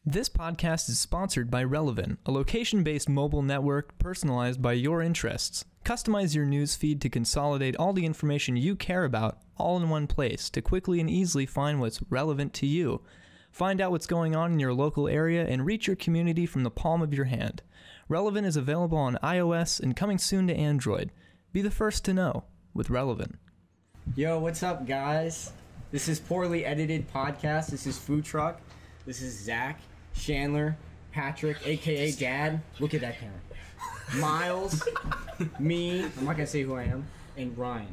This podcast is sponsored by Relevant, a location-based mobile network personalized by your interests. Customize your news feed to consolidate all the information you care about all in one place to quickly and easily find what's relevant to you. Find out what's going on in your local area and reach your community from the palm of your hand. Relevant is available on iOS and coming soon to Android. Be the first to know with Relevant. Yo, what's up, guys? This is Poorly Edited Podcast. This is Food Truck. This is Zach, Chandler, Patrick, a.k.a. Dad. Look at that camera. Miles, me, I'm not going to say who I am, and Ryan.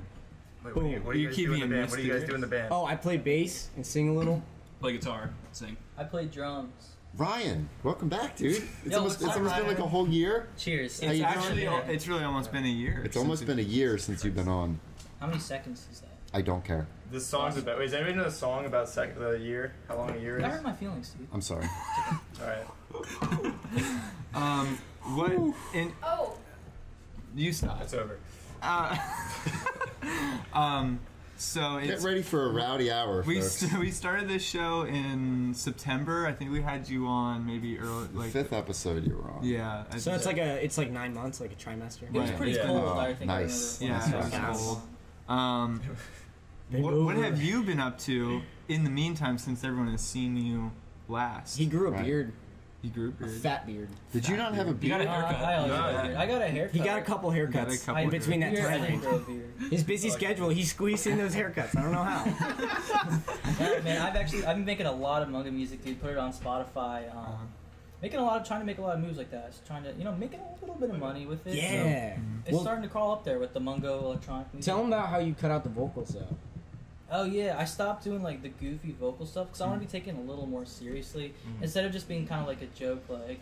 Wait, what do you guys do in the band? What do you guys do in the band? Oh, I play bass and sing a little. Play guitar, sing. I play drums. Ryan, welcome back, dude. It's almost been Ryan? like a whole year. Cheers. It's really almost been a year. It's almost been a year since you've been on. How many seconds is that? I don't care. This song's about. Wait, does anybody know the song about the year? How long a year is? I hurt my feelings, dude. I'm sorry. All right. What? Oh. You stop. It's over. So it's, Get ready for a rowdy hour, we folks. we started this show in September. I think we had you on maybe early, like Fifth episode you were on. Yeah. So it's like 9 months, like a trimester. It was pretty Yeah. cold, Oh, I think. nice. I remember. Yeah, That's it was right. cold. What have you been up to in the meantime since everyone has seen you last? He grew a Right. beard. He grew a A beard. fat beard. Did you not have a You got beard? a haircut. I always got a beard. I got a haircut. He got a couple haircuts Got a couple in between that Beard, I time didn't range. grow a beard. His busy schedule, he squeezed in those haircuts. I don't know how. Yeah, man, I've been making a lot of Mungo music, dude. Put it on Spotify. Trying to make a lot of moves like that. Just trying to, making a little bit of money with it. Yeah. So it's starting to crawl up there with the Mungo electronic music. Tell him about how you cut out the vocals, though. Oh yeah, I stopped doing like the goofy vocal stuff because I want to be taken a little more seriously instead of just being kind of like a joke. Like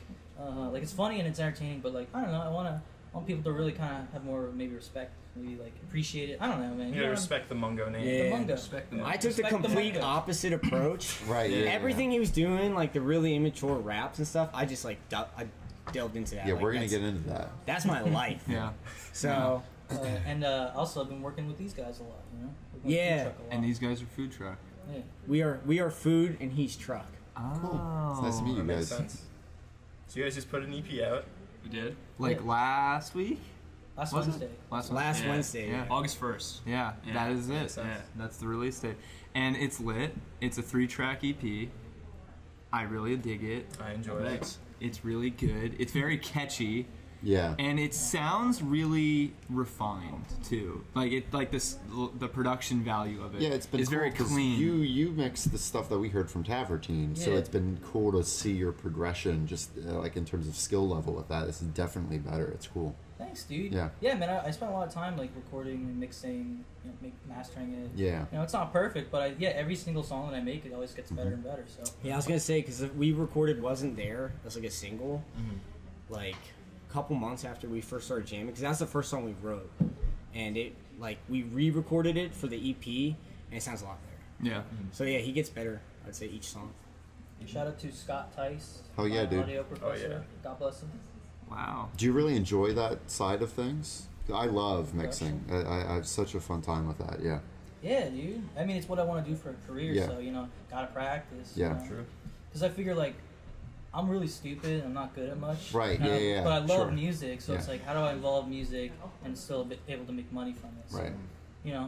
it's funny and it's entertaining, but like I don't know, I want people to really kind of have more maybe respect, maybe like appreciate it. I don't know, man. You gotta respect the Mungo name. Yeah. The Mungo. Respect them. I took the Respect the complete Mungo. opposite approach. Right, yeah. Everything he was doing, like the really immature raps and stuff, I just like I delved into that. Yeah, Like, we're going to that's- get into that. That's my life. Yeah. So And also I've been working with these guys a lot, Working with Yeah. Food Truck a lot. And these guys are food truck. Yeah. we are food and he's truck. Oh. It's nice to meet That you makes guys. sense. So you guys just put an EP out. We did. Like Yeah. last week? Last Was it? Wednesday. Last Yeah. Wednesday. Yeah. August 1st. Yeah, Yeah. that is it. Makes sense. Yeah, that's the release date. And it's lit. It's a 3-track EP. I really dig it. I enjoy it. Thanks. It's really good. It's very catchy. Yeah. And it sounds really refined too. Like the production value of it. Yeah, it's been is cool very 'cause clean. You mix the stuff that we heard from Tavertine, so Yeah. it's been cool to see your progression, just like in terms of skill level with that. This is definitely better. It's cool. Thanks, dude. Yeah. Yeah, man. I spent a lot of time like recording and mixing, mastering it. Yeah. It's not perfect, but every single song that I make, it always gets better and better. So. Yeah, I was gonna say because we recorded "Wasn't There" as like a single, like a couple months after we first started jamming, because that's the first song we wrote, and it like we re-recorded it for the EP, and it sounds a lot better. Yeah. So yeah, he gets better. I'd say each song. Shout out to Scott Tice. Oh, yeah, my dude. Audio professor. yeah. God bless him. Wow. Do you really enjoy that side of things? I love mixing. I have such a fun time with that. Yeah. Yeah, dude. I mean, it's what I want to do for a career. Yeah. So gotta practice. Yeah. True. Because I figure like I'm really stupid. I'm not good at much. Right, yeah, But I love sure. music, so Yeah. it's like, how do I involve music and still be able to make money from it? So, Right.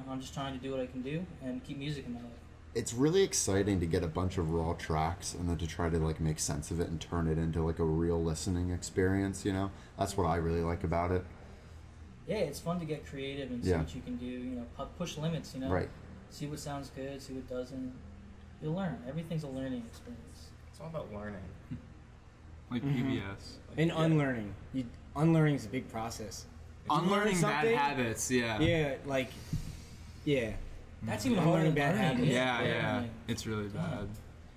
I'm just trying to do what I can do and keep music in my life. It's really exciting to get a bunch of raw tracks and then to try to like make sense of it and turn it into like a real listening experience. That's what I really like about it. Yeah, it's fun to get creative and see Yeah. what you can do. Push limits. Right. See what sounds good, see what doesn't. You'll learn. Everything's a learning experience. It's all about learning. Like PBS. And unlearning. Unlearning is a big process. Unlearning bad something? habits. Yeah. Yeah, like yeah. That's even Unlearning harder than bad learning. habits. Yeah. It's really bad.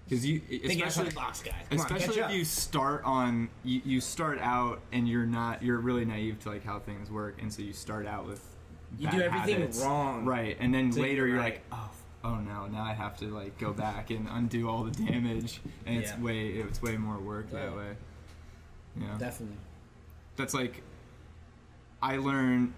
Because Think outside the box, guys. Come on, especially catch if up. you start out and you're really naive to like how things work, and so you start out with You bad do everything habits. wrong. right, and then to later get you're right. like, oh no, now I have to like go back and undo all the damage, and Yeah. it's way more work that way. Yeah, Definitely. that's like I learned.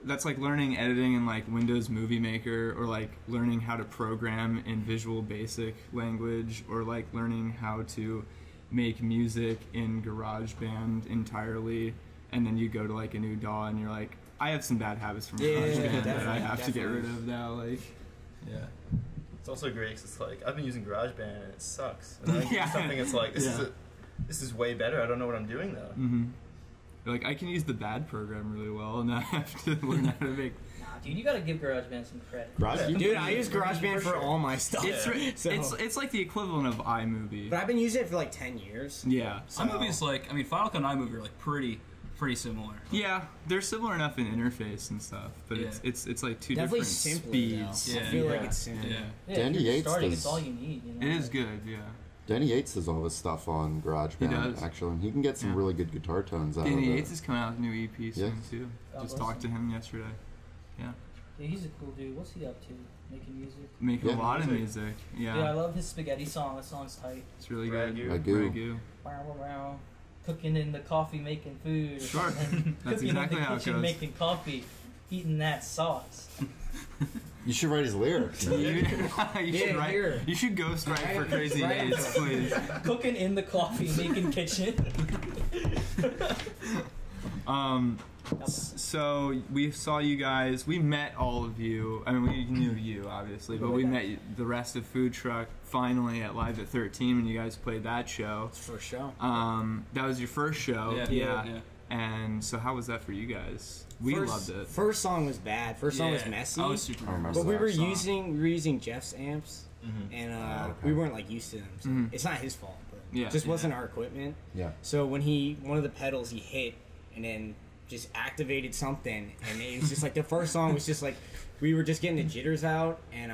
That's like learning editing in like Windows Movie Maker, or like learning how to program in Visual Basic language, or like learning how to make music in GarageBand entirely, and then you go to like a new DAW and you're like, I have some bad habits from GarageBand that I have to get rid of now. Like, yeah. It's also great because it's like I've been using GarageBand and it sucks. And then I do something it's like this is way better. I don't know what I'm doing though. Mm-hmm. Like I can use the bad program really well, and I have to learn how to make. Nah, dude, you gotta give GarageBand some credit. Dude, I use GarageBand for all my stuff. It's like the equivalent of iMovie. But I've been using it for like 10 years. Yeah. So. iMovie's like, I mean, Final Cut and iMovie are like pretty similar. Yeah, they're similar enough in interface and stuff, but it's like two definitely different simpler, speeds. I feel like it's simpler. Yeah, Danny if you're Yates starting, does- it's all you need. You know? It is good, yeah. Danny Yates does all his stuff on GarageBand, He does. actually, and he can get some really good guitar tones out of Danny it. Yates is coming out with a new EP soon too. God Just bless talked to him yesterday. Yeah. Yeah, he's a cool dude. What's he up to? Making music? Making Yeah. a lot of music. Yeah, I Yeah. love his spaghetti song. That song's tight. It's really good. Ragu. Ragu. Wow. Cooking in the coffee, making food. or Sure. something. That's Cooking exactly in the how it kitchen, goes. making coffee, eating that sauce. You should write his lyrics. You should write. here. You should ghost write for Crazy Right. Days, please. Cooking in the coffee, making kitchen. So we saw you guys. We met all of you. I mean, we knew you obviously, but we met the rest of Food Truck finally at Live at 13 when you guys played that show. For sure. That was your first show. Yeah. And so how was that for you guys? We loved it. First song was bad. First song was messy. I was super I remember But we that were song. using Jeff's amps, and okay. we weren't like used to them. So it's not his fault, but Yeah. it just wasn't our equipment. Yeah. So when one of the pedals he hit, and then just activated something, and it was just like the first song was just like we were just getting the jitters out, and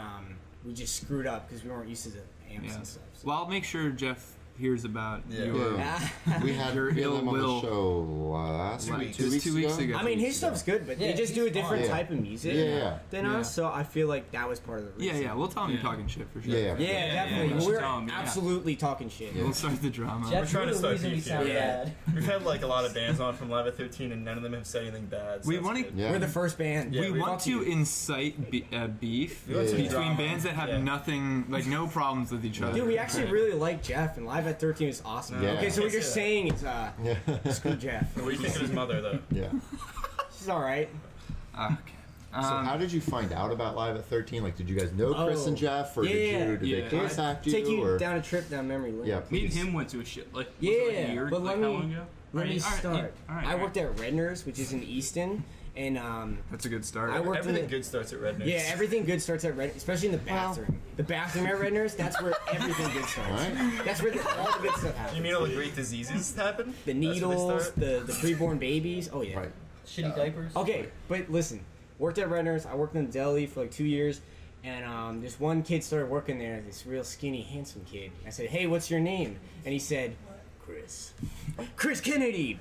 we just screwed up because we weren't used to the amps and stuff. So. Well, I'll make sure Jeff hears about your We had Your them ill on will. the show last week, Just 2 weeks ago. I mean, his stuff's good, but they just do a different fine. type of music than us, so I feel like that was part of the reason. Yeah, we'll tell him you're talking shit for sure. Yeah. Yeah, definitely. yeah. We're Yeah. absolutely talking shit. We'll start the drama. Jeff, trying you're to the start reason we beef sound here. bad. We've had like a lot of bands on from Live at 13, and none of them have said anything bad. So We that's wanna- good. Yeah. We're the first band. Yeah, we we want fuck to you. incite beef We want some between drama. bands that have Yeah. nothing, like no problems with each other. Dude, we actually really like Jeff, and Live at 13 is awesome. Yeah. Okay, so what you're Yeah. saying is, Yeah. screw Jeff. What do you think of his mother though? Yeah. She's alright. Okay. So how did you find out about Live at 13? Like, did you guys know Chris and Jeff, or did they Yeah. contact you? Take you or? down a trip down memory lane. Yeah, Me and please. him went to a shit like Yeah, was it like a year, but like let how me- long ago? Let me All right, start. all right, I all worked at Redner's, which is in Easton, and That's a good start. I worked Everything in good starts at Red Nose. yeah, everything good starts at Red, especially in the bathroom. The bathroom at Redner's, that's where everything good starts. Alright. That's where all the good stuff happens. You mean all the great diseases happen? The That's where they needles, start? the preborn babies. Oh yeah. Right. Shitty diapers. Okay, but listen, worked at Renner's. I worked in the deli for like 2 years, and this one kid started working there. This real skinny, handsome kid. I said, "Hey, what's your name?" And he said, "Chris, Chris Kennedy."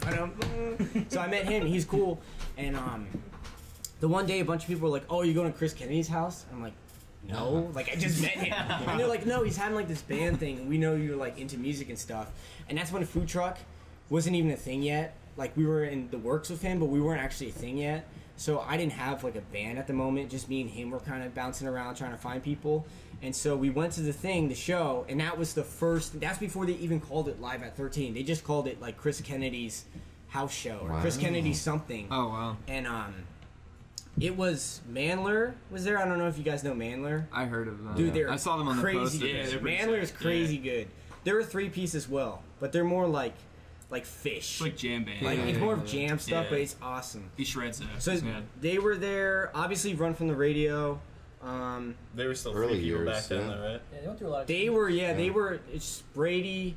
So I met him. He's cool. And the one day, a bunch of people were like, "Oh, you going to Chris Kennedy's house?" I'm like, "No." Like I just met him, and they're like, "No, he's having like this band thing. And we know you're like into music and stuff." And that's when Food Truck wasn't even a thing yet. Like we were in the works with him, but we weren't actually a thing yet. So I didn't have like a band at the moment. Just me and him were kind of bouncing around trying to find people. And so we went to the show, and that was the first. That's before they even called it Live at 13. They just called it like Chris Kennedy's house show or Chris Wow. Kennedy something. Oh wow. And it was Mandler was there. I don't know if you guys know Mandler. I heard of them. Dude, they're I saw them on the crazy poster. good. Yeah, they're pretty Mandler is sick. crazy good. They're a 3-piece as well, but they're more like Fish. It's like jam band. Like, Yeah, it's yeah, more of yeah. jam stuff, Yeah. but it's awesome. He shreds it. So Yeah. they were there, obviously run from the radio. They were still Early 3 people years, back then, yeah. though, right? Yeah, they went through a lot of They were, they were. It's Brady.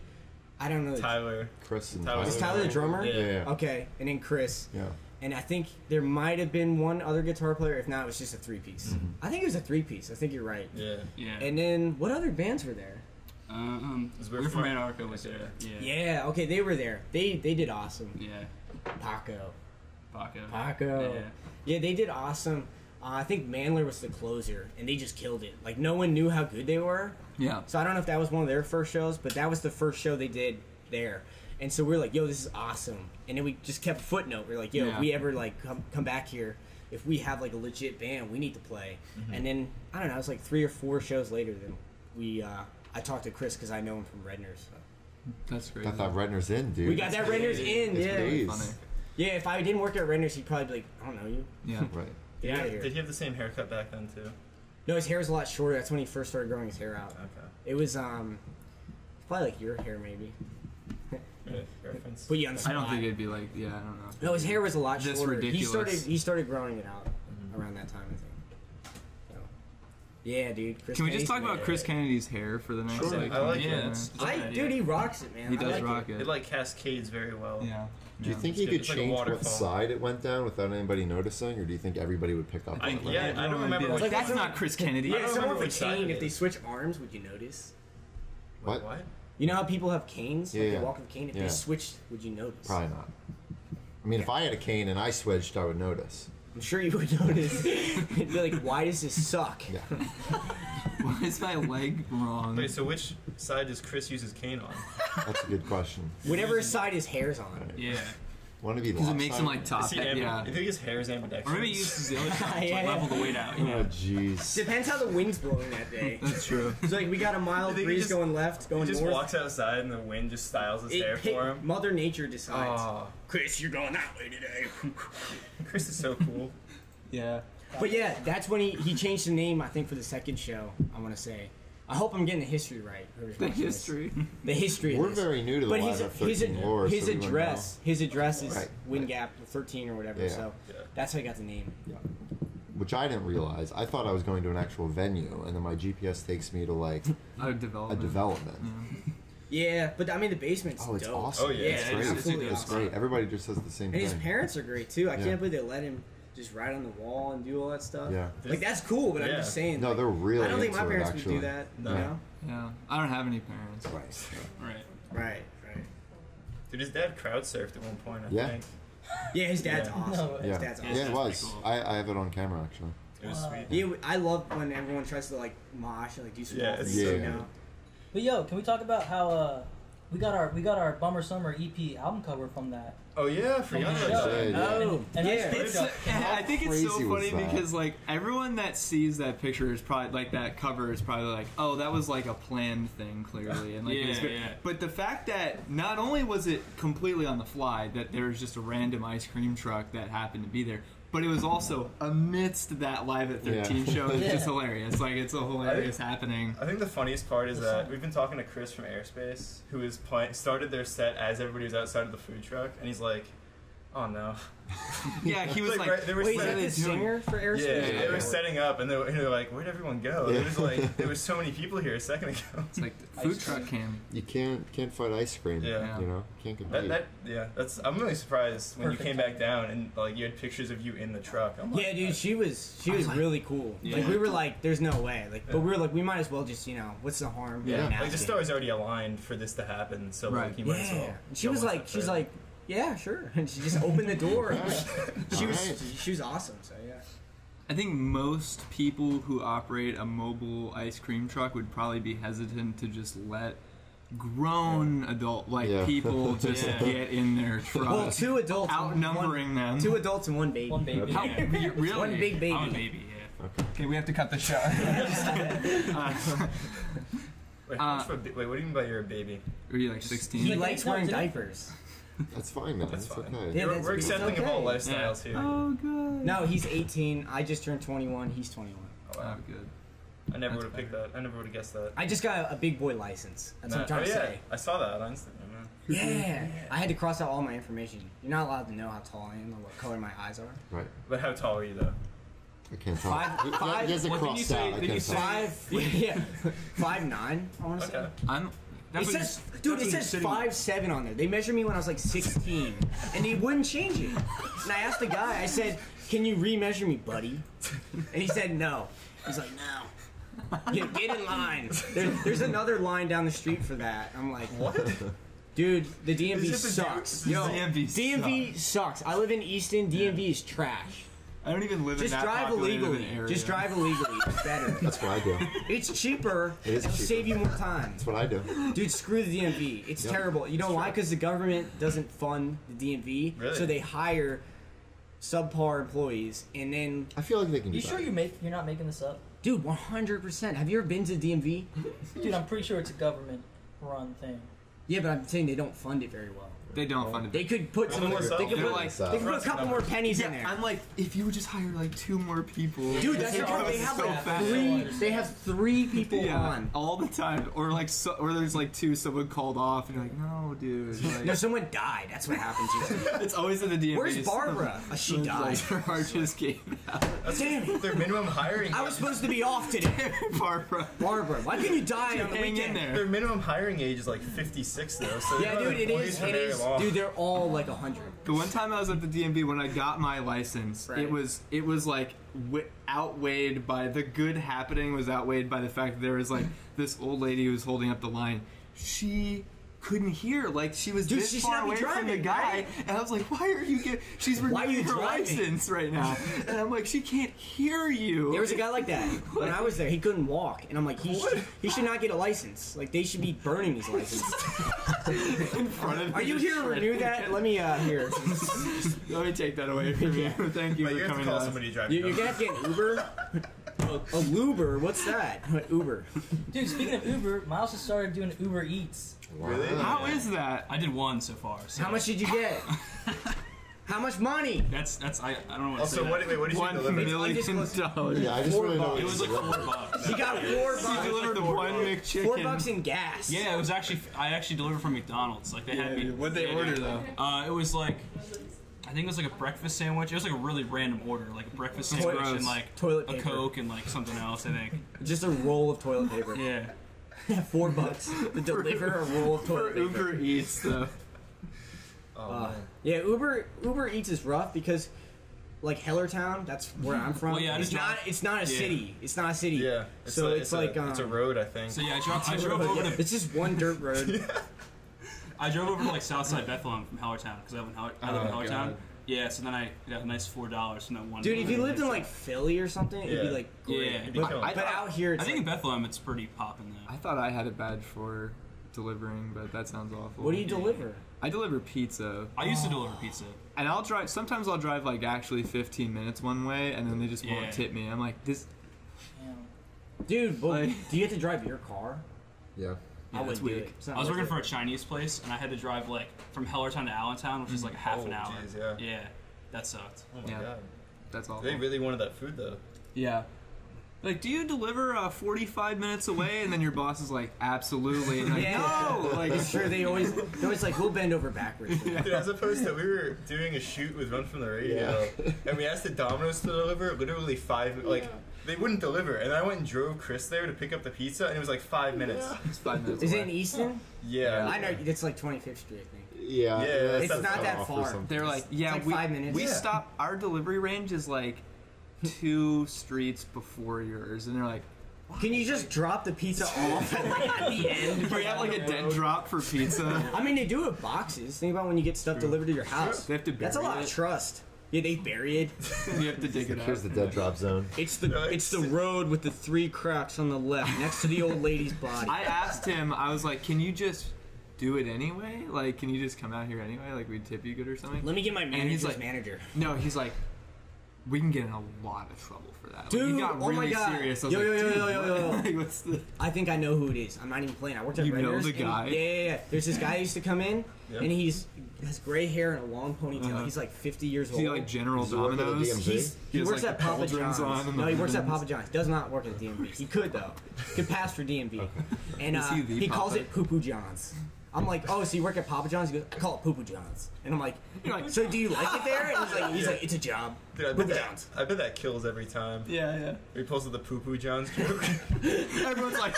I don't know. Tyler. Chris and Tyler. Is Tyler. Tyler the drummer? Yeah. Okay, and then Chris. Yeah. And I think there might have been one other guitar player. If not, it was just a 3-piece. I think it was a 3-piece. I think you're right. Yeah. Yeah. And then what other bands were there? We're from Antarctica was there. Yeah. Yeah. Okay, they were there. They did awesome. Yeah. Paco. Paco. Yeah. Yeah, they did awesome. I think Mandler was the closer, and they just killed it. Like, no one knew how good they were. Yeah. So I don't know if that was one of their first shows, but that was the first show they did there. And so we were like, yo, this is awesome. And then we just kept a footnote. We were like, yo, Yeah. if we ever, like, come back here, if we have, like, a legit band, we need to play. And then, I don't know, it was like 3 or 4 shows later, then I talked to Chris because I know him from Redner's. So. That's great. Got that Redner's in, dude. We got that Renner's in, It's yeah. days. Funny. Yeah, if I didn't work at Renner's, he'd probably be like, I don't know you. Yeah. Right. Get out of here. Did he have the same haircut back then too? No, his hair was a lot shorter. That's when he first started growing his hair out. Okay. It was probably like your hair maybe. Reference. Put you on the I spot. don't think it'd be like, yeah, I don't know. No, his hair was a lot This shorter. ridiculous. He started growing it out around that time, I think. So, yeah, dude. Chris Can we just Kennedy's talk about hair. Chris Kennedy's hair for the next Sure. like I like 20 it. minutes? Dude, he rocks it, man. He I does like rock it. it. It like cascades very well. Yeah. Do you think It's he good. could It's like a change what waterfall. side it went down without anybody noticing, or do you think everybody would pick up? I on it? don't remember which Like, that's one. not Chris Kennedy. I Yeah, don't someone remember with which a side cane, it if they is. switch arms, would you notice? What? What? You know how people have canes? Yeah, Like yeah. they walk with a cane? If Yeah. they switched, would you notice? Probably not. I mean, if I had a cane and I switched, I would notice. I'm sure you would notice. You'd be like, why does this suck? Yeah. Why is my leg wrong? Wait, so which side does Chris use his cane on? That's a good question. Whatever side his hair's on. Yeah. Want to be Because it makes him like top Is he head. Yeah. I think his hair is ambidextrous. Or maybe he uses the other side to Yeah. like, level the weight out. You Oh, know? jeez. Depends how the wind's blowing that day. That's true. It's like we got a mild I think he breeze just- going left, He going just north. walks outside and the wind just styles his hair for him. Mother Nature decides. Oh, Chris, you're going that way today. Chris is so cool. Yeah. But yeah, that's when he changed the name, I think, for the second show, I want to say. I hope I'm getting the history right. whoever's The watching this. history. The history of We're this. very new to the But line his, of his, 13 lore, his so we wouldn't address is Right, Wind right. Gap 13 or whatever, Yeah. so Yeah. that's how I got the name. know. Which I didn't realize. I thought I was going to an actual venue, and then my GPS takes me to like A a development. development. Yeah, but I mean, the basement's Oh, it's dope. awesome. Oh, yeah. It's Yeah, great. it's absolutely It's awesome. great. Everybody just says the same And his thing. parents are great, too. I Yeah. can't believe they let him just ride on the wall and do all that stuff. Yeah. Like, that's cool, but I'm Yeah. just saying. No, like, they're really I don't think my into it, parents would actually. do that, No. you know? Yeah. I don't have any parents. Right. Right. Dude, his dad crowd surfed at one point, I Yeah. think. Yeah, his dad's Yeah. awesome. No, His Yeah, dad's awesome. yeah, it was. pretty cool. I have it on camera actually. It was Wow. sweet. Yeah, I love when everyone tries to like mosh and like do small Yeah, things. it's so you good. know? But yo, can we talk about how we got our Bummer Summer EP album cover from that? Oh, yeah, I forgot Yeah. about Yeah, that. yeah. Oh, And yeah. that's- I think it's so crazy was funny that? because like everyone that sees that picture is probably like that cover is probably like, oh, that was like a planned thing clearly, and like it was Yeah, good. yeah. But the fact that not only was it completely on the fly, that there was just a random ice cream truck that happened to be there, but it was also amidst that Live at 13 Yeah. show. It's Yeah. just hilarious. Like it's a hilarious happening. I think the funniest part is that we've been talking to Chris from Airspace, who is started their set as everybody was outside of the food truck, and he's like, "Oh no." Yeah, he was like, right, they were Wait, is setting- that the singer for yeah, Airspace? they were setting up, and they were like, "Where'd everyone go?" There was Yeah. there was so many people here a second ago. it's like the food Ice truck cream. cam. You can't fight ice cream. Yeah. You know, can't compete. That's. I'm really surprised when Perfect you came back down and like you had pictures of you in the truck. I'm like, Yeah, dude, she was really cool. Yeah. Like we were like, there's no way. Like, but we were like, we might as well just, you know, what's the harm? Yeah. Getting like the nasty. stars already aligned for this to happen, so Right. like you might as well. Yeah. And she go was one like, step she's further. like, yeah, sure. And she just opened the door. she was Alright. she was awesome. So yeah. I think most people who operate a mobile ice cream truck would probably be hesitant to just let grown adult Yeah. people just Yeah. get in their truck. Well, two adults, Outnumbering them. two adults and one baby. One baby. How, Yeah. really? One big baby. I'm a baby. Yeah. Okay, we have to cut the show. Wait, how much of a wait, what do you mean by you're a baby? Are you like 16? He Like, likes no, wearing didn't- diapers. That's fine, man. That's It's fine. okay. Yeah, we're that's- we're it's accepting of all okay. lifestyles here. Oh, good. No, he's 18. I just turned 21. He's 21. Oh, wow. Oh, good. I never That's would have picked that. I never would have guessed that. I just got a big boy license. That's what I'm Oh, trying to yeah. say. I saw that on Instagram, man. Yeah. I had to cross out all my information. You're not allowed to know how tall I am or what color my eyes are. Right. But how tall are you though? I can't tell. Five- He has it What did you crossed say? out. I Did you can't say- tell. 5'9", I want to Okay. say. I'm. It says, dude, it says 5'7" on there. They measured me when I was like 16, and they wouldn't change it. And I asked the guy, I said, "Can you re-measure me, buddy?" And he said, "No." He's like, "No. Get in line." There's another line down the street for that. I'm like, What? dude, the DMV Is this a sucks. dude- Yo, DMV sucks. I live in Easton. DMV is trash. I don't even live in Just that drive populated of an illegally. area. Just drive illegally. It's better. That's what I do. It's cheaper. It is It'll cheaper. save you more time. That's what I do. Dude, screw the DMV. It's Yep. terrible. You know why? Because the government doesn't fund the DMV, Really? so they hire subpar employees, and then, I feel like they can do You sure better. you're not making this up? dude, 100%. Have you ever been to the DMV? Dude, I'm pretty sure it's a government run thing. Yeah, but I'm saying they don't fund it very well. They don't fund it. They could put some more. They could put a couple more pennies in there. I'm like, if you would just hire like 2 more people. Dude, that's the problem. They have so like fast. 3. They have 3 people on. all the time, or like, or there's like 2. Someone called off, and you're like, no, dude. Like, No, someone died. That's what happens usually. it's always in the DMV. Where's Barbara? She died. Like, her heart just came out. Damn it. Their minimum hiring. I was supposed to be off today. Barbara. Barbara, why couldn't you die on the Hang in weekend? there. Their minimum hiring age is like 56 though. So Yeah, dude, it is. It is. Dude, they're all like 100. The one time I was at the DMV when I got my license, Right. it was like outweighed by the good happening was outweighed by the fact that there was like this old lady who was holding up the line. She couldn't hear, like she was Dude, this she should far not be away from the driving, guy, right? and I was like, "Why are you get? She's Why are you renewing her driving? license right now," and I'm like, "She can't hear you." There was a guy like that when I was there. He couldn't walk, and I'm like, he should not get a license. Like they should be burning his license. in front of Are you here to renew that? Let me here. Let me take that away from you. Thank you But for you have to coming call out. somebody to drive. You're gonna have to get an Uber. A Uber? What's that? Uber. Dude, speaking of Uber, Miles has started doing Uber Eats. Really? How is that? I did 1 so far. So How much did you get? How much money? That's I don't know what to Also, say. what did you $1 deliver? million. Yeah, I just really don't. It was like $4. He got $4. He delivered one McChicken. $4 in gas. Yeah, it was actually I actually delivered from McDonald's. Like they had me. What'd they order though? It was like I think it was like a breakfast sandwich. It was like a really random order, like a breakfast Toilet- sandwich gross. and like Toilet a paper. Coke and like something else. I think. Just a roll of toilet paper. Yeah. $4 to deliver a roll of toilet For paper. Uber Eats though. Oh, man. Yeah, Uber Eats is rough because, like Hellertown, that's where I'm from. Well, yeah, I it's just not. drive- It's not a yeah. city. It's not a city. Yeah. So it's like it's a road, I think. So yeah, I drove over to It's just one dirt road. I drove over to like Southside Bethlehem from Hellertown because I live in Hellertown. God. Yeah, so then I got a nice $4 from that one. Dude, if you lived in like Philly or something, it'd be Yeah. like great. Yeah, it'd be but, killing. but out here, it's I think in like, Bethlehem it's pretty poppin' I though. thought I had it bad for delivering, but that sounds awful. what do you deliver? I deliver pizza, I used to deliver pizza. and I'll drive. Sometimes I'll drive like actually 15 minutes one way, and then they just Yeah. won't tip me. I'm like, this. Damn. Dude, but Like- do you have to drive your car? Yeah. I that's wouldn't do weak. it. It's not I was worth working it. for a Chinese place, and I had to drive like from Hellertown to Allentown, which is like a half an Oh, hour. jeez, yeah. Yeah, that sucked. Oh my Yeah. god. That's awful. They really wanted that food though. Yeah. Like, do you deliver 45 minutes away, and then your boss is like, absolutely, and you're like, Yeah. no, like, I'm sure they're always like, we'll bend over backwards. Dude, as opposed to we were doing a shoot with Run from the Radio, and we asked the Domino's to deliver literally 5 they wouldn't deliver, and I went and drove Chris there to pick up the pizza, and it was like 5 minutes. it's 5 minutes Is away. it in Easton? Yeah. I know it's like 25th Street, I think. Yeah. Yeah, It's that's not cut that off or far. something. They're like, yeah, like we, 5 minutes. we Yeah. stop. Our delivery range is like 2 streets before yours, and they're like, Can you just drop the pizza off at the end? we have like a dead drop for pizza. I mean, they do it boxes. Think about when you get stuff delivered to your house. They have to bury That's a lot of it. trust. Yeah, they bury it. You have to dig it Here's out. the dead drop zone. It's the road with the 3 cracks on the left next to the old lady's body. I asked him, I was like, can you just do it anyway? Like, can you just come out here anyway? Like, we'd tip you good or something? Let me get my he's manager's like- manager. No, he's like, we can get in a lot of trouble for that. Like, Dude, he got oh my really God. serious. I was Yo, like, yo, yo, dude, yo, yo, yo. what? Like, what's the... I think I know who it is. I'm not even playing. I worked at You know Renner's, the and- guy? Yeah. There's this guy who used to come in, Yep. and he has gray hair and a long ponytail. Uh-huh. He's like 50 years Is old. he like General Does he work at the Domino's? DMV? He has, works like, at the Papa pauldrons John's. on and No, the he works at ribbons. Papa John's. Does not work at DMV. He could though. Could pass for DMV. And Is he the he calls Papa? it Poo Poo John's. I'm like, oh, so you work at Papa John's? He goes, I call it Poo Poo John's. And I'm like, so do you like it there? And he's like, it's a job. Dude, I Poo bet, Poo that, John's. I bet that kills every time. Yeah. He pulls with the Poo Poo John's joke. Everyone's like,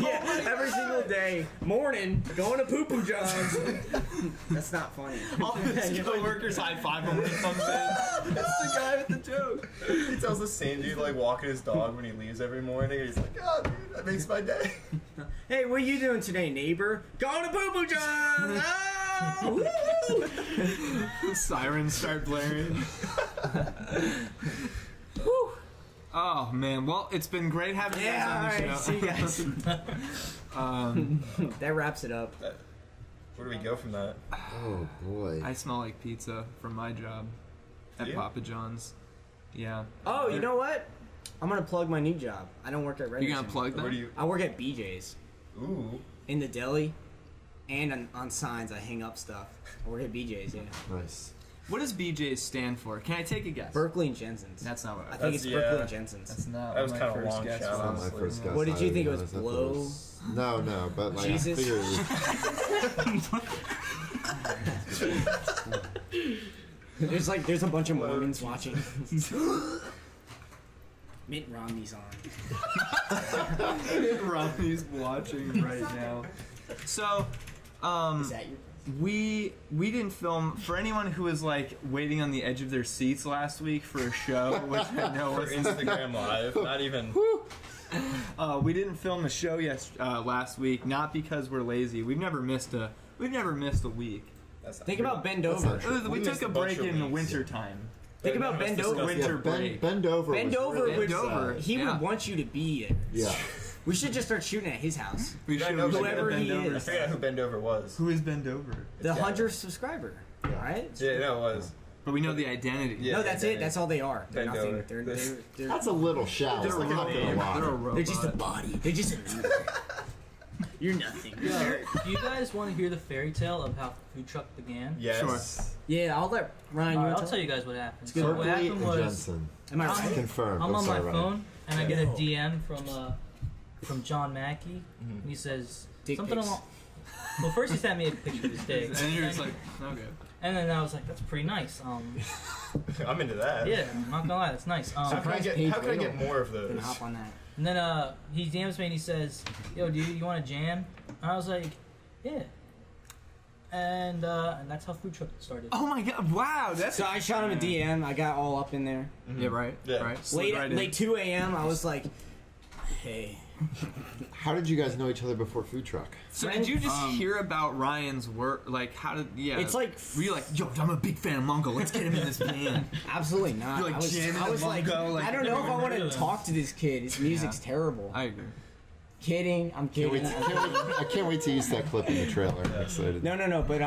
Yeah, every single day, morning, going to Poo Poo John's. That's not funny. all his coworkers high five him when he comes in. That's the guy with the joke. He tells the same dude like walking his dog when he leaves every morning, and he's like, oh, dude, that makes my day. Hey, what are you doing today, neighbor? Going to Poo Poo John's! Oh, woo! The sirens start blaring. Whew. Oh man, well, it's been great having you Yeah, guys on the alright, show. see you guys. That wraps it up. Where do we go from that? Oh boy. I smell like pizza from my job at you? Papa John's. Yeah. Oh, you know what? I'm gonna plug my new job. I don't work at Red. You gonna plug Where them? do you? I work at BJ's. Ooh. in the deli, and on signs. I hang up stuff. I work at BJ's. Yeah. Nice. What does BJ's stand for? Can I take a guess? Berkeley and Jensen's. That's not what I think it's That's- Berkeley yeah. and Jensen's. That's not That was what kinda my first long guess shot, That's not my was. first guess. What did you I think it didn't was, know blow? No, but like Jesus? I figured There's a bunch of Mormons watching. Mitt Romney's on. Romney's watching right now. So, Is that your? we didn't film for anyone who was like waiting on the edge of their seats last week for a show, which I know For was Instagram Live, not even. we didn't film a show last week, not because we're lazy. We've never missed a week. That's not Think real. about Bend Over. We We took missed a a bunch break of in the weeks. winter time. Think about None of us Bend Over. discussed Winter it. break. Bend over. Bend was Over really would. Bend Over. He Yeah. would want you to be there. Yeah. We should just start shooting at his house. We Yeah, I should know, whoever Bend he Over. I is. figured out who Bend Over was. Who is Bend Over? The Yeah. 100th subscriber. Right? Yeah, no, it was. But we know the identity. Yeah. No, that's it. That's all they are. They're Bend nothing. over. They're That's a little shallow. Just like I'm a not gonna name. lie. They're a robot. They're just a body. They're just a noodle. You're nothing. Do you guys want to hear the fairy tale of how food truck began? Yes. Sure. Yeah, I'll let Ryan. Alright, You I'll tell you guys what happened. good. So what Berkeley happened and was Jensen. Am I right? Confirmed. I'm on my sorry, Ryan. phone and I get a DM from John Mackey. Mhm. And he says Dick something pics. along. Well, first he sent me a picture of his dick, And then you're just like, okay. and then I was like, "That's pretty nice." I'm into that. Yeah, I'm not gonna lie, that's nice. How can I get, Page how can I Riddle. get more of Then those? hop on that. And then he DMs me and he says, "Yo, dude, you want to jam?" And I was like, "Yeah." And that's how food truck started. Oh my god! Wow, that's So I shot him a DM. I got all up in there. yeah, right. Yeah. Right. Slid right in. Late 2 a.m. I was like, "Hey." How did you guys know each other before food truck? So did you just hear about Ryan's work? Like, how did? Yeah. It's like were you like, yo, I'm a big fan of Mungo. Let's get him in this band. absolutely not. You're like I was, jamming I the was like, Mungo, like, I don't know if I want heard to of him. talk to this kid. His music's terrible. I agree. Kidding. I'm kidding. I can't wait to use that clip in the trailer. I'm excited. No. But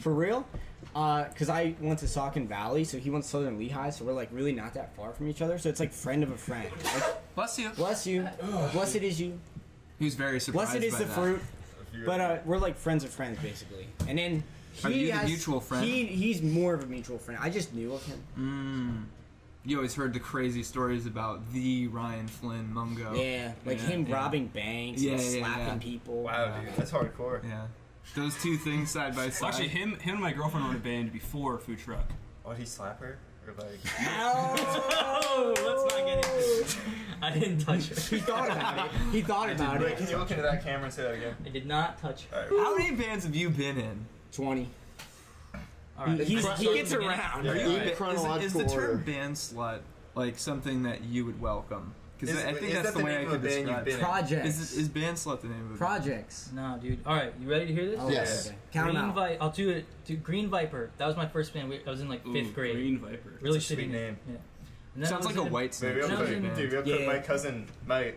for real, because I went to Saucon Valley, so he went to Southern Lehigh, so we're like really not that far from each other. So it's like friend of a friend. Like, Bless you. bless you, blessed is you, He was very surprised. blessed is by the that. fruit. If you're- But we're like friends of friends basically. And then Are he you the has mutual friend? He's more of a mutual friend. I just knew of him. You always heard the crazy stories about the Ryan Flynn Mungo. Yeah, like Yeah, him yeah. robbing banks, Yeah, and yeah, slapping yeah. people. Wow, dude, that's hardcore. Yeah. Those two things side by Well, side. actually, him and my girlfriend were in a band before food truck. Oh, did he slap her? Or like? Oh, let's not get into it. I didn't touch her. He thought about it. He thought about Wait, it. can you look into that camera and say that again? I did not touch her. All right. How many bands have you been in? 20. All right. He So gets the beginning- around. Yeah, Are yeah, you, right. is Chronological the term order. band slut like something that you would welcome? Because I think is that's that the way I name of could the band describe you've been it. in? Projects. Is band slut the name of it? Projects. No, dude. All right, you ready to hear this? Oh, Yes. okay. Count 'em out. I'll do it. Green Viper. That was my first band. I was in like fifth grade. Green Viper. Really That's a sweet shitty name. Yeah. And then Sounds I was like a in- white snake. Maybe No, I'll dude, put, dude, real quick, Yeah. my cousin, my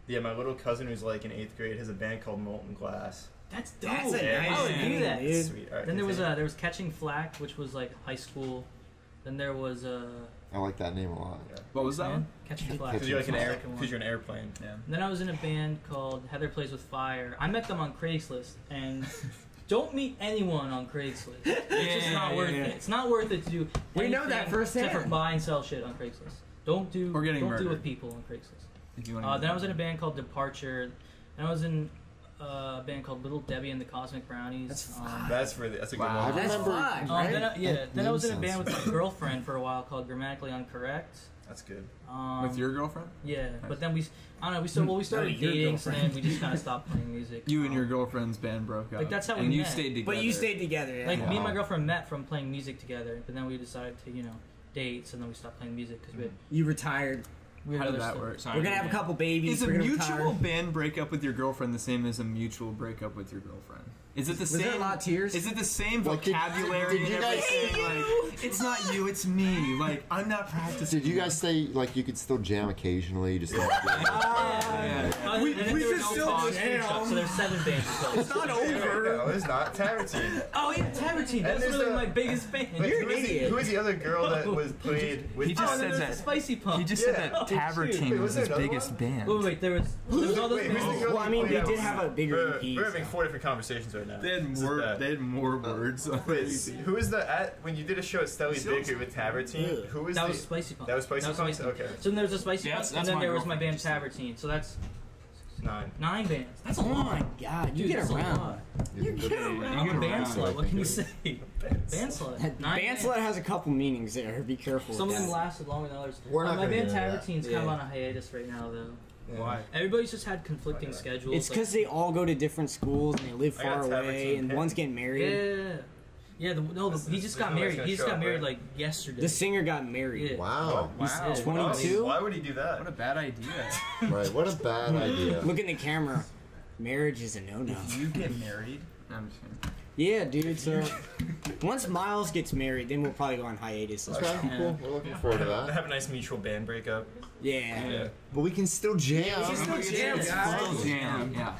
little cousin who's like in 8th grade has a band called Molten Glass. That's dope. That's a Yeah, nice I would man. do that. dude. Sweet. All right, Then there was continue. there was Catching Flack, which was like high school. Then there was I like that name a lot. What was that one? Catching Flack. Because you're like an air, Second one. because you're an airplane. Yeah. And then I was in a band called Heather Plays with Fire. I met them on Craigslist, and don't meet anyone on Craigslist. It's just not worth it. It's not worth it to do. We know anything that firsthand. Except for buy and sell shit on Craigslist. Don't do. Or getting don't murdered. do with people on Craigslist. If you want Then I was in a band called Departure. And I was in a band called Little Debbie and the Cosmic Brownies. That's That's really, that's a good Wow. one. That's remember- fun, right? Then I was in a Name band with sounds my girlfriend for a while called Grammatically Incorrect. That's good. with your girlfriend? Yeah, Nice. but then I don't know. We started No, your dating, so then girlfriend. we just kind of stopped playing music. You and your girlfriend's band broke up. Like, that's how we and you met. stayed together. But you stayed together. Yeah. Like me and my Wow. girlfriend met from playing music together, but then we decided to date, so then we stopped playing music because You retired. we had How did other that stuff. work? Sorry, We're gonna have a man. couple babies. Is a We're gonna mutual retire. band breakup with your girlfriend the same as a mutual breakup with your girlfriend? Is it the Was same? there a lot of tears? Is it the same Like, did- vocabulary did you and guys- everything? Like, it's not you, it's me. Like, I'm not practicing. Did you guys say like you could still jam occasionally? Just not Yeah. We we could could still jam. So there's 7 bands. It's not over. No, it's not. Tavertine. Oh yeah, Tavertine. That's there's really the- my biggest band. Wait, You're who an is the- idiot. Who is the other girl that was played with? He just and said then there's that. the Spicy Pump. He just Yeah. said that Tavertine was his biggest band. Wait, there was all those Wait, who's the bands. girl Well, I you mean, they played did out have a with? bigger EP. We're having 4 different conversations right now. They had This is more. bad. They had more words. Wait, who was when you did a show at Stelly's Still- Bakery with Tavertine? Yeah. Who was That the? was Spicy Punk. That was Spicy Punk? Okay. So then there was a Spicy Yeah, Punk, that's and then my there was my girlfriend. band Tavertine. So that's 9. 9 bands. That's a Oh lot. my god, you Dude, get that's a around. lot. You get I'm a around. band slut. What can you say? Band slut. Band 9 bands. slut has a couple meanings there. Be careful. Some of with them that. lasted longer than others. We're not My gonna band get into that. Tavertine's kind of Yeah. on a hiatus right now, though. Why? Everybody's just had conflicting schedules. It's because they all go to different schools and they live I got far away, Tavertine and pin. one's getting married. Yeah. He just got no way married. it's gonna He just show got up, married right? like yesterday. The singer got married. Yeah. Wow. He's Wow. 22. Why would he do that? What a bad idea. Right. What a bad idea. Look in the camera. Marriage is a no-no. If you get married, I'm just kidding. Yeah, dude. So once Miles gets married, then we'll probably go on hiatus. Okay, Yeah. cool. We're looking forward to that. Have a nice mutual band breakup. Yeah. But we can still jam. We can still jam, guys. Still jam. Yeah.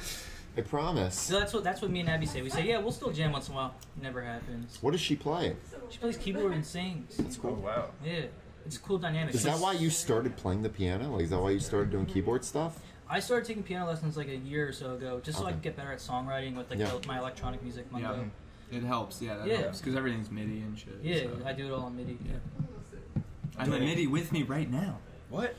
I promise. So that's what me and Abby say. We say, yeah, we'll still jam once in a while. Never happens. What does she play? She plays keyboard and sings. That's Oh cool. wow. Yeah, it's a cool dynamic. Is that why you started playing the piano? Like, is that why you started doing keyboard stuff? I started taking piano lessons like a year or so ago, just so I Okay. could get better at songwriting with like Yeah. my electronic music, Mungo. It helps. Yeah, that Yeah. helps because everything's MIDI and shit. Yeah, so. I do it all on MIDI. Yeah. I'm a MIDI with me right now. What?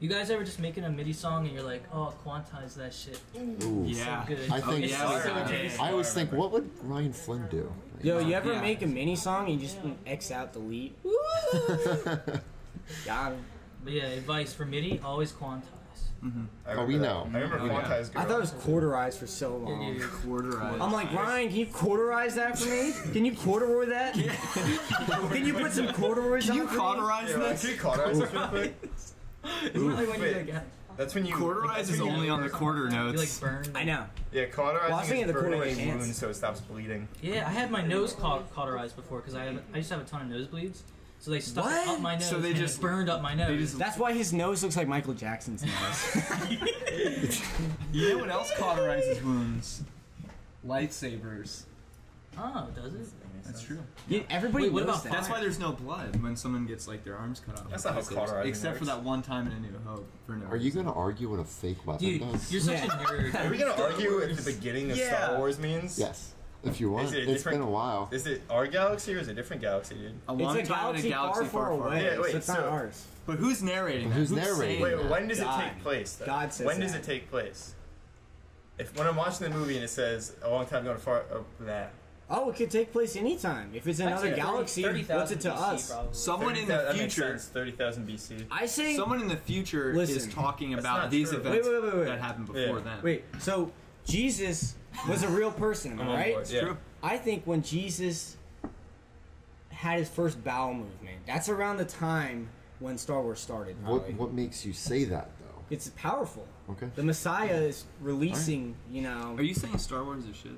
You guys ever just making a MIDI song and you're like, oh, quantize that shit. Ooh. Yeah. So good. I think. It's yeah, so we got good. it. I always think, what would Ryan Flynn do? Yo, you ever Yeah. make a mini song and you just X out delete? Got him. But yeah, advice for MIDI, always quantize. Oh, we know. I remember Oh, yeah. Quantize Girl. I thought it was quarterized for so long. Yeah, Quarterized. I'm like, Ryan, can you quarterize that for me? Can you corduroy that? Can you put some corduroys Can on you for me? cauterize Yeah, this? can you cauterize this real quick? Isn't that like when you Wait. like, That's when you Cauterize is only on the quarter you like notes. burn? I know. Yeah, cauterizing Well, I was thinking is the burning corduroy a pants. wound so it stops bleeding. Yeah, I had my nose cauterized before because I used to have a ton of nosebleeds. So they stuck it up my nose So they and just- it burned up my nose. they just- That's why his nose looks like Michael Jackson's nose. You know what else cauterizes wounds? Lightsabers. Oh, does it? That's true. Yeah, everybody Wait, what knows about that. That's why there's no blood when someone gets like their arms cut off. That's not how Lightsabers. cauterizing Except for works. that one time in A New Hope. For no Are you reason. going to argue what a fake weapon Dude, does? you're such Yeah. a nerd. Are we gonna argue at the beginning of Star Wars means? Yes. If you want. Is it a It's different- been a while. Is it our galaxy or is it a different galaxy, dude? A It's long a time in galaxy, far away. Yeah, wait, so it's not so- ours. But who's narrating? Who's that? narrating? saying Wait, that? when does God. it take place? Though? God says when does that. it take place? When I'm watching the movie and it says a long time ago to far that. Oh, it could take place anytime. If it's another I'd say galaxy, 30,000 what's it to BC us? probably. Someone in the That makes future. sense. 30,000 BC. I say. Someone in the future Listen, is talking that's about not these true. events Wait. that happened before Yeah. then. Wait, so Jesus was a real person, am I'm I on right? board, yeah. True. I think when Jesus had his first bowel movement, that's around the time when Star Wars started. Probably. What makes you say that, though? It's powerful. Okay. The Messiah is releasing, you know. Are you saying Star Wars is shit?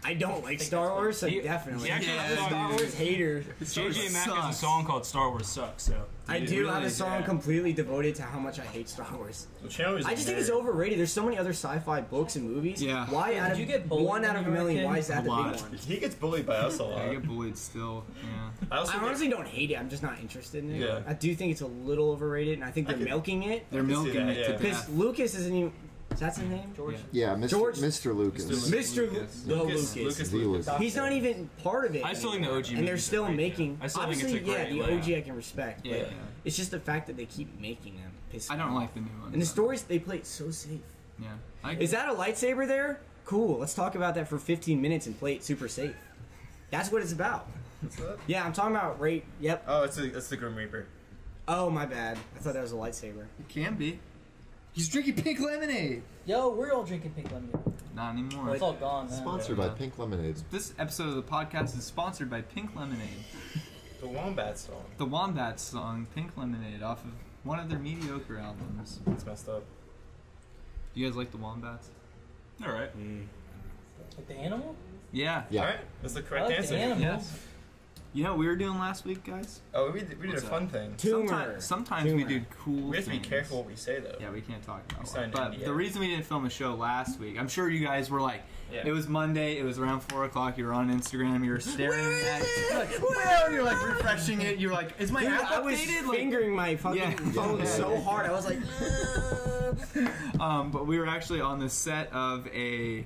I don't like Star Wars, so He- definitely. he actually has a Star song- Wars hater. JJ Mack has a sucks. song called Star Wars Sucks, so. I It do have really a is, song yeah. completely devoted to how much I hate Star Wars. So Chandler's I just think it's overrated. There's so many other sci-fi books and movies. Yeah. Why out Did of you get bullied one when out of you a were a million? kid? Why is that A the lot. big one? He gets bullied by us a lot. I get bullied still. Yeah. I also I honestly don't hate it. I'm just not interested in it. Yeah. I do think it's a little overrated, and I think they're milking it. They're I can see milking that, it to yeah. Because death. Lucas isn't even. Is that his name? George. Yeah, George- Mr. Lucas. Mr. Lucas. Lucas. The Lucas. He's not even part of it. I still think the anymore. OG And they're movies are still great, making. yeah. I still think it's obviously, a great, yeah, the like- OG I can respect. Yeah. But it's just the fact that they keep making them. Piss I me don't off. like the new one. And the stories they play it so safe. Yeah. I Is that a lightsaber there? Cool. Let's talk about that for 15 minutes and play it super safe. That's what it's about. What's that? Yeah, I'm talking about rape. Yep. Oh, it's the Grim Reaper. Oh, my bad. I thought that was a lightsaber. It can be. He's drinking pink lemonade. Yo, we're all drinking pink lemonade. Not anymore. It's all gone now. Sponsored by Pink Lemonade. This episode of the podcast is sponsored by Pink Lemonade. The Wombat song. The Wombats song, Pink Lemonade, off of one of their mediocre albums. It's messed up. You guys like the Wombats? Alright. Like the animal? Yeah. Yeah. Alright, that's the I correct like answer. the animal. Yes. You know what we were doing last week, guys? Oh, we did What's a that? fun thing. Sometimes we do cool We have to be things. careful what we say, though. Yeah, we can't talk about it. signed But NDA. the reason we didn't film a show last week, I'm sure you guys were like, Yeah. it was Monday, it was around 4 o'clock, you were on Instagram, you were staring at it, like, well, you're like refreshing it, you're like, is my Dude, app I was updated? Like, fingering my fucking phone so hard. I was like, but we were actually on the set of a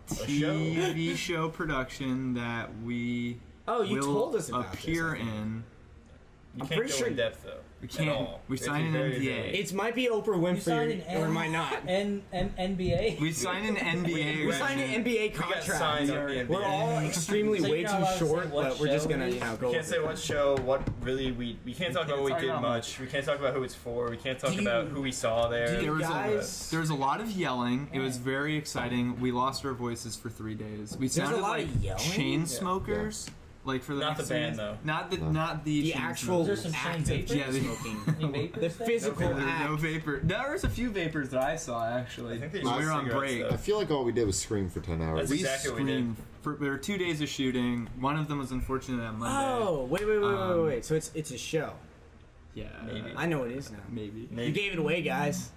TV show production that we oh, you will told us about appear this. in. You I'm can't pretty go sure in depth, though. We At can't. all. We have signed to an be very NDA. vague. It might be Oprah You signed Winfrey, an or it might not. NBA. We signed an NBA. We signed an NBA We got contract. signed on the NBA. We're all extremely So way you're too not allowed to say short, what but we're just show gonna, it is? go. We can't say what show, what really we can't talk about what we talk did about much. We can't talk about who it's for. We can't talk Do about you- who we saw there. do There was, guys- there was a lot of yelling. It was very exciting. We lost our voices for 3 days. We There's a sounded lot like of yelling? chain smokers. Like for the Not next the band, series. though. Not the The chain actual There's some act chain of vapors? Yeah, the- smoking. Any vapors The there? physical smokers. act. No vapor. There was a few vapors that I saw actually. I think they when we used were on cigarettes, break. though. I feel like all we did was scream for 10 hours. That's We exactly what we did. screamed. There were 2 days of shooting. One of them was unfortunate on Monday. Oh, wait. So it's a show. Yeah, Maybe. I know it is now. maybe. You gave it away, guys.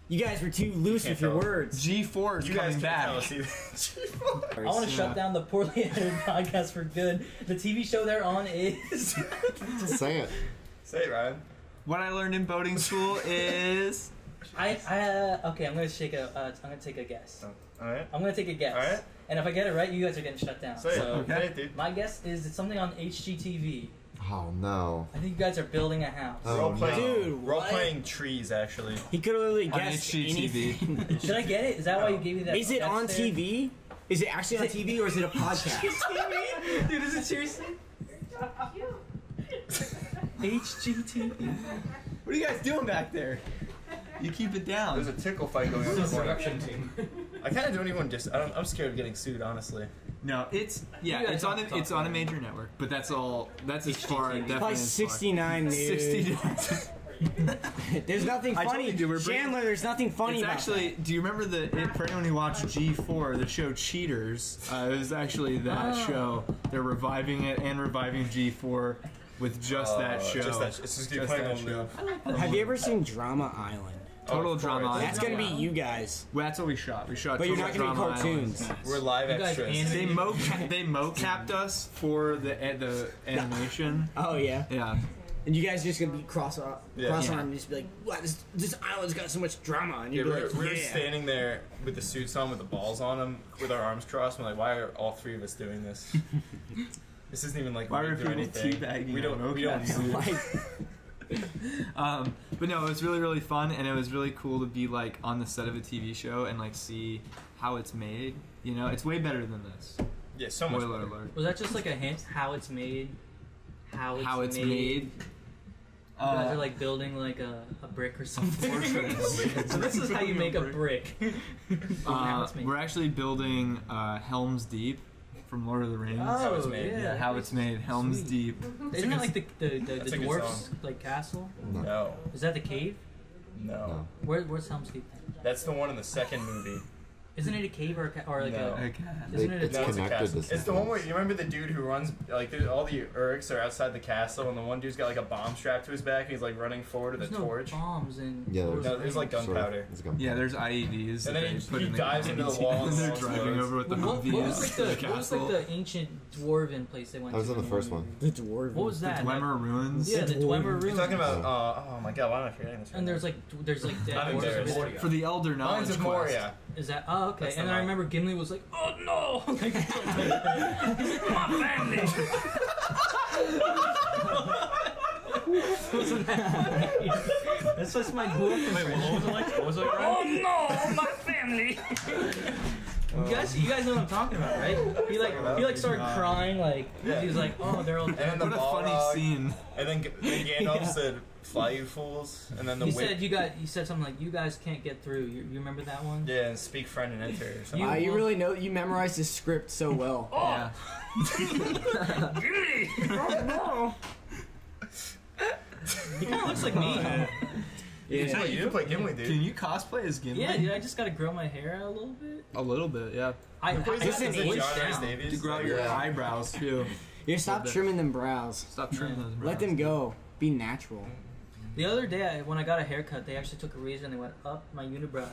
You guys were too loose Can't with your tell. words. G4 is You guys coming can't back. tell us either. I want to Yeah. shut down the poorly edited podcast for good. The TV show they're on is. Say it. Say it, Ryan. What I learned in boating school is Okay, I'm gonna take a guess. All right. I'm gonna take a guess. Alright. And if I get it right, you guys are getting shut down. Say it. So Okay. Say it, dude. my guess is it's something on HGTV. Oh, no. I think you guys are building a house. Oh, Role playing, Dude, role what? playing trees. Actually, He could have literally on guessed HGTV. anything. Should I get it? Is that why you gave me that? Is it guess on there? TV? Is it actually on TV or is it a podcast? Dude, is it seriously? HGTV. What are you guys doing back there? You keep it down. there's a tickle fight going on. in the corner. team. I kind of don't even I'm scared of getting sued, honestly. No, it's You guys it's on talk it's on a about major network, but that's all. That's as far. HGTV. Definitely Probably as far. 69, dude. 60. There's nothing I told funny. you, dude, we're bringing- Chandler, there's nothing funny It's about actually. Do you remember for anyone who watched G4, the show Cheaters? It was actually that show. They're reviving it and reviving G4 with just that show. Just that. It's just keep Just playing that on show. loop. that. Have you ever seen Drama Island? Total of Drama course. Island. That's gonna be you guys. Well, that's what we shot. We shot. But you're Total not gonna be Drama cartoons. Island. We're live You guys extras. animate- They mocapped us for the animation. Oh yeah. Yeah. And you guys just gonna be cross Yeah. arm Yeah. and just be like, "Wow, this island's got so much drama." And Yeah, you'd we be were, like, we were "Yeah." standing there with the suits on, with the balls on them, with our arms crossed. We're like, why are all 3 of us doing this? This isn't even like Why we are do people anything. teabagging We don't. on We don't. mocap? Like, But no, it was really, really fun, and it was really cool to be like on the set of a TV show and like see how it's made. You know, it's way better than this. Yeah, so much. Spoiler better. alert. Was that just like a hint? How it's made? How it's made. You guys are like building like a brick or something. So this is how you make a brick. How it's made. We're actually building Helm's Deep from Lord of the Rings. How it's made. yeah. How it's made. Helm's Sweet. Deep. Isn't it like the That's a good dwarfs song. like castle? No. Is that the cave? No. Where's Helm's Deep then? That's the one in the second movie. Isn't it a cave or like No. a? Okay. Isn't it It's a? No, it's a connected castle. to It's the one where something you remember the dude who runs like all the Urks are outside the castle, and the one dude's got like a bomb strapped to his back, and he's like running forward with There's a no torch. bombs in. Yeah, Lord of No, the there's like Rings. gunpowder. It's gunpowder. Yeah, there's IEDs. And that then they he put in the dives into the wall and they're and driving explodes. over with the What Humvees was like to the what was castle. like the ancient dwarven place they went That was to? in the first one. the dwarf. What was that? Dwemer Ruins. Yeah, the Dwemer You're Ruins. talking about oh my god, why am I forgetting this? And there's like dead I'm dwarves. embarrassed. everywhere. For the Elder Knowledge Lines of quest. Moria. Is that? Oh, okay. That's And the then I one. remember Gimli was like, "Oh no!" Like, my family. Wasn't that funny? That's just my dwarf. Wait, what was it like? What was it like? Oh no, my family. You guys know what I'm talking about, right? He like started crying, like Yeah. he was like, "Oh, they're all And then dead." the What a Balrog, funny scene. And then Gandalf said, "Fly, you fools!" And then the He whip. said he said something like, "You guys can't get through." You remember that one? Yeah, and speak friend and enter or something. You really know. You memorized the script so well. Yeah. Gimli. Oh He kind of looks like me. You can play Gimli, dude. Can you cosplay as Gimli? Yeah, dude, I just gotta grow my hair out a little bit. A little bit, yeah. I Is got this the voice John Rhys down. Davies? To grow out your Yeah. eyebrows too. Yeah, stop trimming them brows. Stop trimming those brows. Let them go. Be natural. The other day, when I got a haircut, they actually took a razor and they went up my unibrow.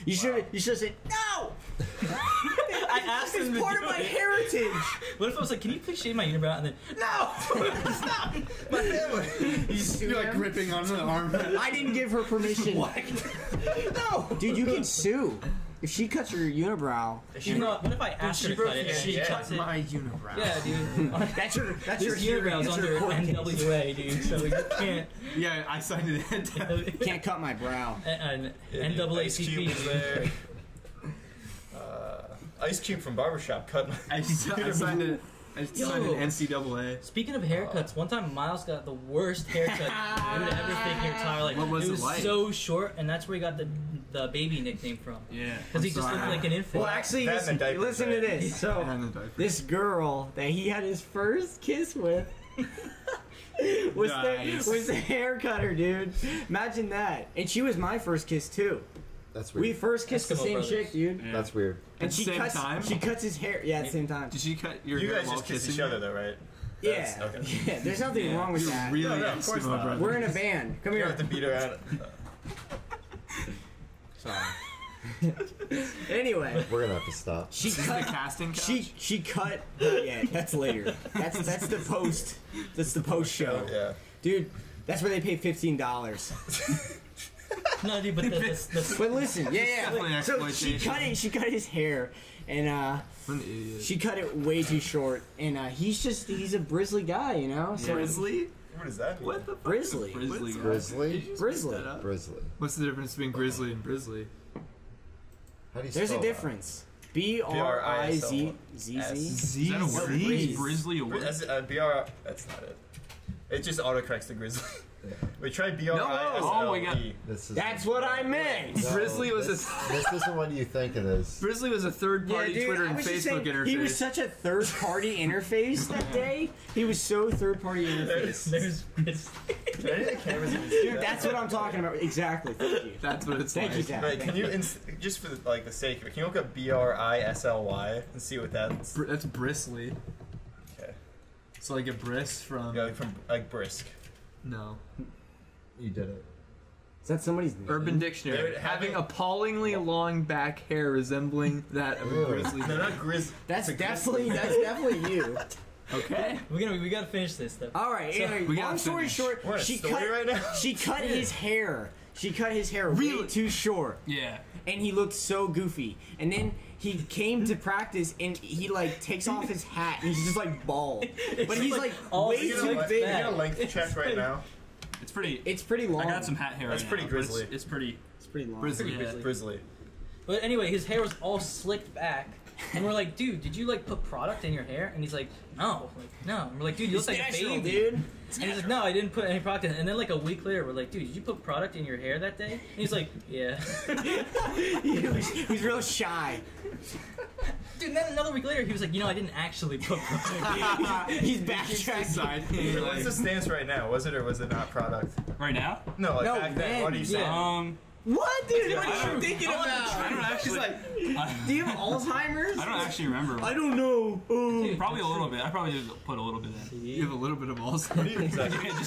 You should have said no. I asked It's them to part do of my it. heritage. What if I was like, can you please shave my unibrow? And then, no! Stop! My family. You're like gripping on the arm. I didn't give her permission. No, dude, you can sue if she cuts your unibrow. You know, what if I asked her to cut it and she cuts it? my unibrow. Yeah, dude. That's your This hearing. unibrow's That's under your court case. NWA, dude, so you can't. Yeah, I signed it. Can't cut my brow. And Ice Cube is NAACP. there. Ice Cube from Barbershop cut my I signed it. I signed an NCAA. Speaking of haircuts, one time Miles got the worst haircut you would ever think in your entire life. What was it was like? so short, and that's where he got the baby nickname from. Yeah. Because he just looked like an infant. Well, actually, That and the diapers, listen to right? this. So, And the diaper. this girl that he had his first kiss with was Nice. the hair cutter, dude. Imagine that. And she was my first kiss too. That's We weird. first kissed the Eskimo same brothers. chick, dude. Yeah. That's weird. And At the she same cuts time? she cuts his hair. Yeah, at the same time. Did she cut your You hair guys while just kiss kissing each you? other though, right? Yeah. Okay. Yeah. There's nothing wrong with You're that. really No, of course Eskimo not. brothers. We're in a band. Come You here. have to beat her out. Anyway, We're gonna have to stop. she Is this the cut. casting couch? She cut. Yeah, that's later. That's the post. That's the post show, Yeah. dude. That's where they pay $15. No, dude, but the But listen, Definitely yeah. So she exploitation. she cut his hair, and What an idiot. she cut it way too short. And he's a grizzly guy, you know. So Grizzly? What does that mean? What the fuck? Grizzly. Grizzly. Grizzly? Did you just Grizzly. make that up? Grizzly. What's the difference between grizzly and grizzly? How do you There's a spell difference. BRIZZZ. S. Is that a word? Breeze. Is Grizzly a That? word? That's BR. That's not it. It just autocorrects the grizzly. We tried BRISLE. Oh, we got- This is That's what I meant. No, Grizzly was this, this isn't what you think it is. Grizzly was a third-party Twitter I and was just Facebook saying, interface. he was such a third-party interface that day. He was so third-party interface. there's Dude, that's what I'm talking about. Exactly. Thank you. That's what it's Thank like. you, Zach. Right, can Thank you, just for like the sake of it, can you look up BRISLY and see what that's? That's bristly. Okay. So like a bris from Yeah, like from like brisk. no. You did it. Is that somebody's name? Urban Dictionary. They're Having having- appallingly long back hair resembling that of a Ew. grizzly. No, not grizz. That's it's a definitely you. Okay. we gotta finish this though. All right. So, Anyway, we gotta long story finish. short, We're in a she story cut right now? she cut his hair. She cut his hair way Really? too short, Yeah. and he looked so goofy. And then he came to practice, and he like takes off his hat, and he's just like bald. But he's like all way the You too get a, big. you get a length check right now. It's pretty. It's pretty long. I got some hat hair. That's right pretty now, but grizzly. It's pretty. It's pretty long. Grizzly. Yeah. Grizzly. But anyway, his hair was all slicked back, and we're like, dude, did you like put product in your hair? And he's like, no, no. And we're like, dude, you look like a Natural, baby. dude. And he's like, no, I didn't put any product in. And then like a week later, we're like, dude, did you put product in your hair that day? And he's like, yeah. He's real shy. Dude, and then another week later, he was like, you know, I didn't actually put product. He's backtracking. Side. What's the stance right now? Was it or was it not product? Right now? No, like No, back then. then, What do you say? yeah. What, dude? What I are you don't- thinking I about? don't actually. Do you have Alzheimer's? I don't actually remember. I don't know. Oh. Probably a little bit. I probably did put a little bit in. You have a little bit of What Alzheimer's. do you exactly? Yeah,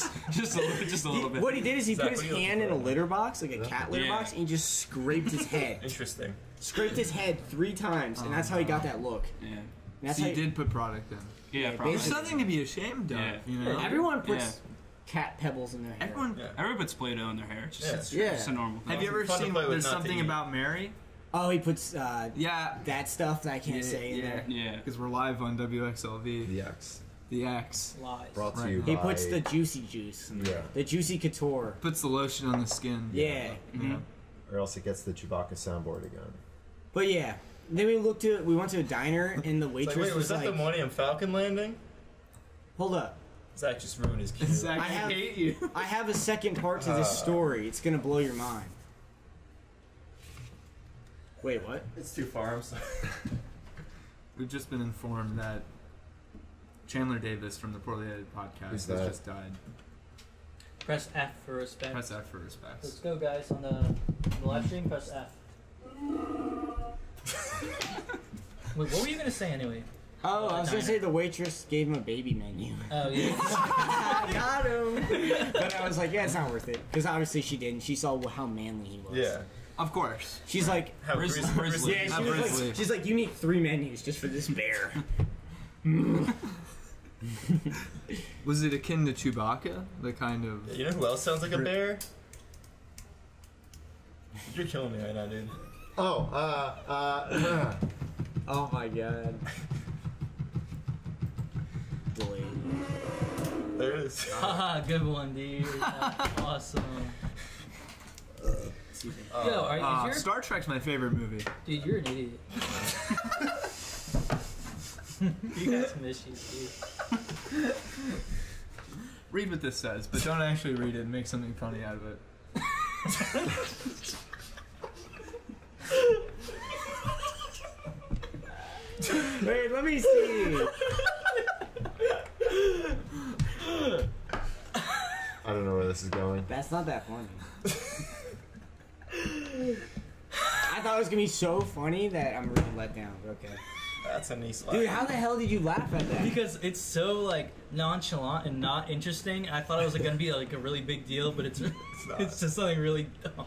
just a little bit. What he did is he Zach, put his what are you hand in looking a for? litter box, like a cat litter Yeah. box, and he just scraped his head. Interesting. Scraped his head 3 times, and that's how he got that look. Yeah. And that's So how you did put product in. Yeah, Yeah, probably. There's something to be ashamed of, Yeah. you know? Everyone puts cat pebbles in their hair. Everyone. Yeah. Everybody puts Play-Doh in their hair. It's just, Yeah. it's, Yeah. it's a normal thing. Have you ever Fun to seen play with, There's not to Something eat. About Mary? Oh, he puts Yeah. that stuff that I can't say in yeah. there. Yeah. Because we're live on WXLV. The X. The X. Lies. Brought to Right. you He by... puts the juicy juice, in there. Yeah. The juicy couture. Puts the lotion on the skin. Yeah. Yeah. Or else it gets the Chewbacca soundboard again. But yeah, then we went to a diner, and the It's waitress like, wait, was was that like, the Millennium Falcon landing? "Hold up, Zach just ruined his cue. Zach, I I have- hate you. I have a second part to this story. It's gonna blow your mind." Wait, what? It's too far. I'm sorry. We've just been informed that Chandler Davis from the Poorly Edited podcast Who's has that? just died. Press F for respect. Press F for respects. Let's go, guys, on the live stream. Press F. Wait, what were you gonna say anyway? Oh, I was gonna say the waitress gave him a baby menu. Oh yeah. Got him. But I was like, yeah, it's not worth it because obviously she didn't. She saw how manly he was. Yeah. Of course. She's like, How Grizzly. yeah, How she was Grizzly. like, she's like, you need 3 menus just for this bear. Was it akin to Chewbacca? The kind of. You know who else sounds like a bear? You're killing me right now, dude. Oh, Oh my god. Boy. There it is. Haha, good one, dude. That's awesome. Yo, if you're Star Trek's my favorite movie. dude, you're an idiot. You guys miss you, dude. Read what this says, but don't actually read it and make something funny out of it. Wait, let me see. I don't know where this is going. That's not that funny. I thought it was gonna be so funny that I'm really let down. But okay. That's a nice laugh. Dude, how the hell did you laugh at that? Because it's so like nonchalant and not interesting. I thought it was like, gonna be like a really big deal, but it's not. it's just something really dumb.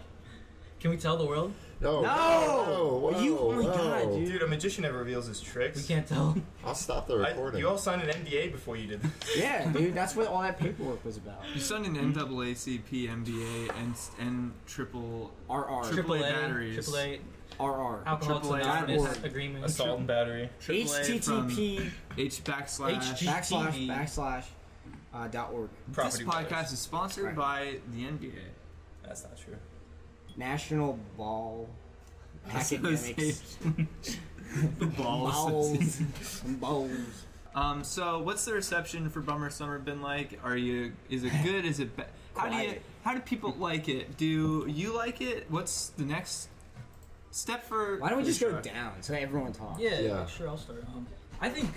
Can we tell the world? No! No! Whoa, You- oh my whoa. God, dude. Dude, a magician never reveals his tricks. We can't tell. I'll stop the recording. You all signed an NDA before you did this. Yeah, dude, that's what all that paperwork was about. You signed an NAACP, MBA, and triple RR. AAA batteries. AAA RR. Alcoholics AAA Anonymous org. agreement. Assault and battery. AAA from HTTP HG. // Property This podcast brothers. is sponsored Right. by the NBA. That's not true. National Ball Academics. The balls. Balls. Balls. So what's the reception for Bummer Summer been like? Is it good? Is it bad? How do people like it? Do you like it? What's the next step for? Why don't we just go Food Truck? down so everyone talks? Yeah, Yeah. sure, I'll start. I think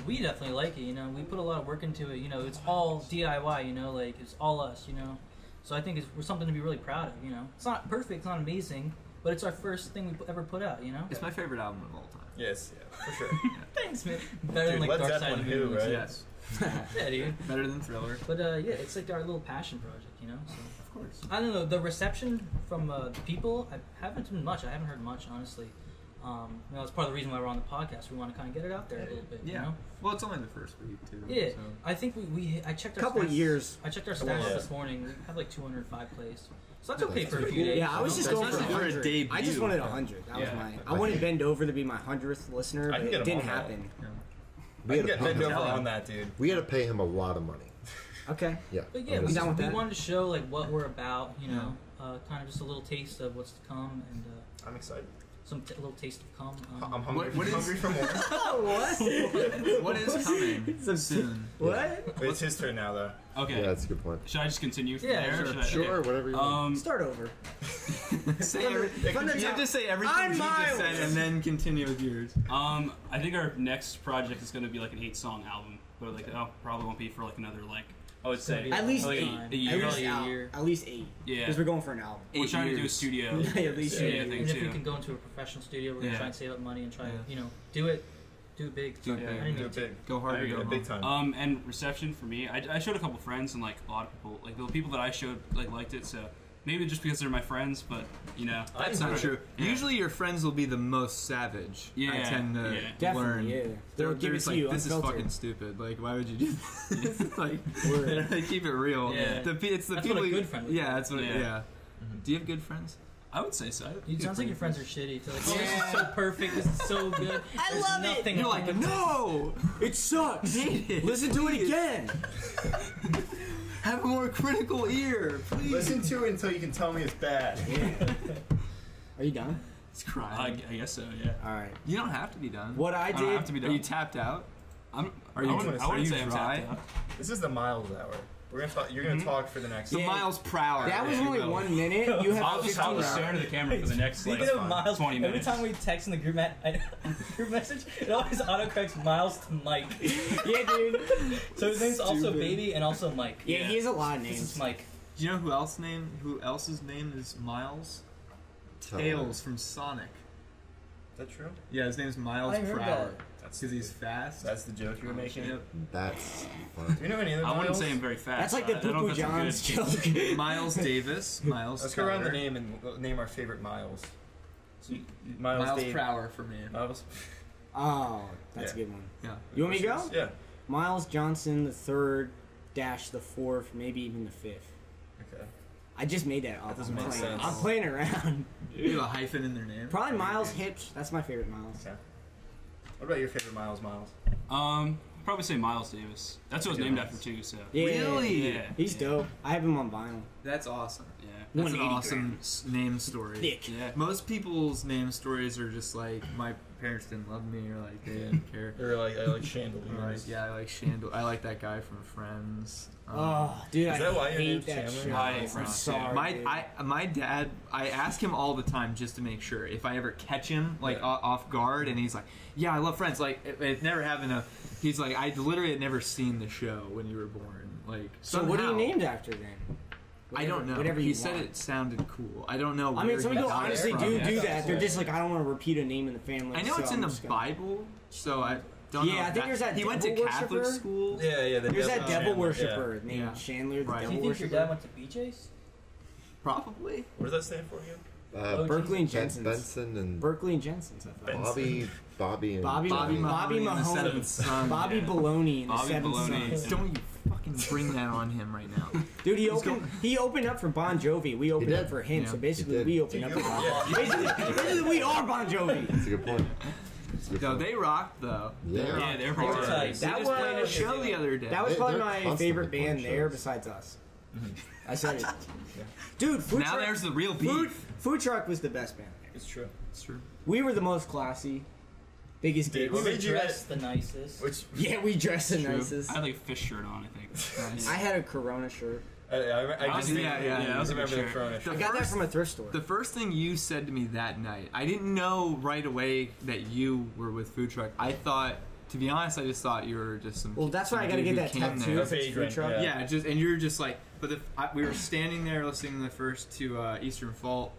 we definitely like it, you know. We put a lot of work into it, you know. It's all DIY, you know, like it's all us, you know. So I think it's something to be really proud of, you know. It's not perfect, it's not amazing, but it's our first thing we ever put out, you know. It's my favorite album of all time. Yes, yeah, for sure. Thanks, man. Better Dude, than like Led Dark Side Zeppelin of the who, Moon. right? Yes. Yeah, dude. Better than Thriller. But yeah, it's like our little passion project, you know. So Of course. I don't know the reception from the people. I haven't been much. I haven't heard much, honestly. You know, it's part of the reason why we're on the podcast. We want to kind of get it out there a little bit. Yeah. You know? Well, it's only the first week too. Yeah. So. I think I checked our Couple stats. years. I checked our Yeah. stats this morning. We have like 205 plays. So that's Yeah, okay that's for a pretty few cool. days. Yeah, I was just going for Especially for a 100. debut. I just wanted 100. That was Yeah. mine. I wanted bend over to be my 100th listener, I but can get it him didn't on that. happen. I can had get to bent pay over him. on that, dude. We had to pay him a lot of money. Okay. Yeah. But yeah, I'm we, down with we that. wanted to show like what we're about. You know, kind of just a little taste of what's to come and I'm excited. little taste of come. I'm hungry. What is- hungry for more. What? What is coming Some- soon? What? It's his turn now, though. Okay. Yeah, that's a good point. Should I just continue from Yeah, there? sure. Should I- Sure, okay. whatever you want. Start over. Say every, From the you have top. to say everything I'm you just Miles. said and then continue with yours. I think our next project is going to be like an 8-song album, but like probably won't be for like another like I would say At least like 8. a year. At least, a year. at least 8. Yeah. Because we're going for an album. We're 8 trying to do a years. studio. Yeah, at least studio 8 thing And if we too. can go into a professional studio, we're gonna Yeah. try and save up money and try Yeah. to, you know, do it big. Do it Yeah. big. I didn't Do mean it to. big. Go hard or go Big home. time. And reception for me, I showed a couple friends and like a lot of people, like the people that I showed like liked it. So maybe just because they're my friends, but you know, That's not true. Yeah. Usually your friends will be the most savage. I Yeah, tend to yeah. Definitely, learn. yeah. They're They'll give it just to like, you this is unfiltered. fucking stupid. Like, why would you do this? Like, Word. they keep it real. Yeah. It's the That's people. what a good friend would Yeah, do. that's what. Yeah. Yeah. Do you have good friends? I would say so. Dude, it sounds like your friends are shitty. They're like, oh, this Yeah. is so perfect. This is so good. I There's love it. nothing You're wrong like, with this." no. It sucks. Hate it. Listen to it Please. again. Have a more critical ear, please. Listen to it until you can tell me it's bad. Are you done? It's crying. I guess so. Yeah. All right. You don't have to be done. What I I don't have did. to be Are done. you tapped out? I'm. Are you- I wouldn't are you say I'm dry? tapped out. This is the Miles hour. We're gonna talk. You're gonna talk for the next. The Yeah. miles per hour. That was if you only will. 1 minute. You have I'll just 15 stare hours. into the camera for the next like Speaking of Miles, 20 every minutes. time we text in the group message, it always autocorrects Miles to Mike. Yeah, dude. So his name's also Stupid. Baby and also Mike. Yeah, Yeah. he has a lot of This names. is Mike. Do you know who else's name is Miles? Tell Tails from Sonic. Is that true? Yeah, his name's Miles I per heard hour. that. That's Because he's fast. That's the joke you were making. Yep. That's fun. Do you know any other I wouldn't Miles? say I'm very fast. That's like the I don't know Poo if Poo that's a John's good- joke. Miles Davis. Miles. Let's go around the Prower. name and name our favorite Miles. So, Miles Miles Prower for me. Miles. Oh, that's Yeah. a good one. Yeah. You want me to go? Yeah. Miles Johnson the third dash the fourth, maybe even the fifth. Okay. I just made that up. That doesn't I'm make playing. sense. I'm playing around. You have a hyphen in their name. Probably Miles Hips. That's my favorite Miles. Okay. What about your favorite Miles? I'd probably say Miles Davis. That's what it was named after too. So Yeah, Really? yeah, He's yeah. dope. I have him on vinyl. That's awesome. Yeah. That's an 180 awesome grams. name story. Thick. Yeah. Most people's name stories are just like my parents didn't love me or like they didn't care. Or like I like Or Chandeliers. like, yeah, I like Shandle. I like that guy from Friends. Oh, dude, Is that why I your hate name's that Chandler? show. I hate I'm Friends, sorry. dude. My dad, I ask him all the time just to make sure if I ever catch him like Yeah. off guard, and he's like, "Yeah, I love Friends." Like it never happened. He's like, "I literally had never seen the show when you were born." Like, So what are you somehow- named after then? I don't know. Whatever he you said want. it sounded cool. I don't know. I mean, where some he people got it honestly from. do Yeah, do that's that. They're cool. just like, I don't want to repeat a name in the family. I know so it's in I'm the just gonna- Bible, so I don't know. Yeah, if I think there's that He went to devil Catholic worshiper. school. Yeah. There's that devil Chandler, worshiper yeah. named Yeah. Chandler, the Right. Do devil you think your worshiper. dad went to BJ's? Probably. What does that stand for again? Berkeley and Ben- Jensen's. Benson and Berkeley and Jensen's. I thought. Ben- Bobby and Bobby Johnny. Mahoney and the Mahoney. Seventh Son. Bobby Yeah. Baloney and the Bobby Seventh Baloney. Sons. Don't you fucking bring that on him right now. Dude, he opened up for Bon Jovi. We opened did. up for him. Yeah. So He basically, did. we opened up for Bon Jovi. Basically, we are Bon Jovi. That's a good point. That's a good No, point. they rocked though. Yeah. Yeah, they're They pretty were tight. tight. They That just played a was- show the other day. That was probably They're my constantly favorite playing band there shows. besides us. I said it. Dude, Food Now Truck, there's the real beef. Food Truck was the best band there. It's true. It's true. We were the most classy, biggest Dude, dicks. what We made you dressed the nicest. Which Yeah, we dressed the True. nicest. I had like a fish shirt on. I think. Nice. I had a Corona shirt. I just Yeah, I that was a good remember the shirt. Corona I shirt. got that from a thrift store. The first thing you said to me that night, I didn't know right away that you were with Food Truck. I thought, to be honest, I just thought you were just some. Well, that's why I some gotta dude get who that came tattoo. there. If it's Food Vagrant, Truck. yeah. Yeah, just and you're just like, but we were standing there listening to the first two Eastern Fault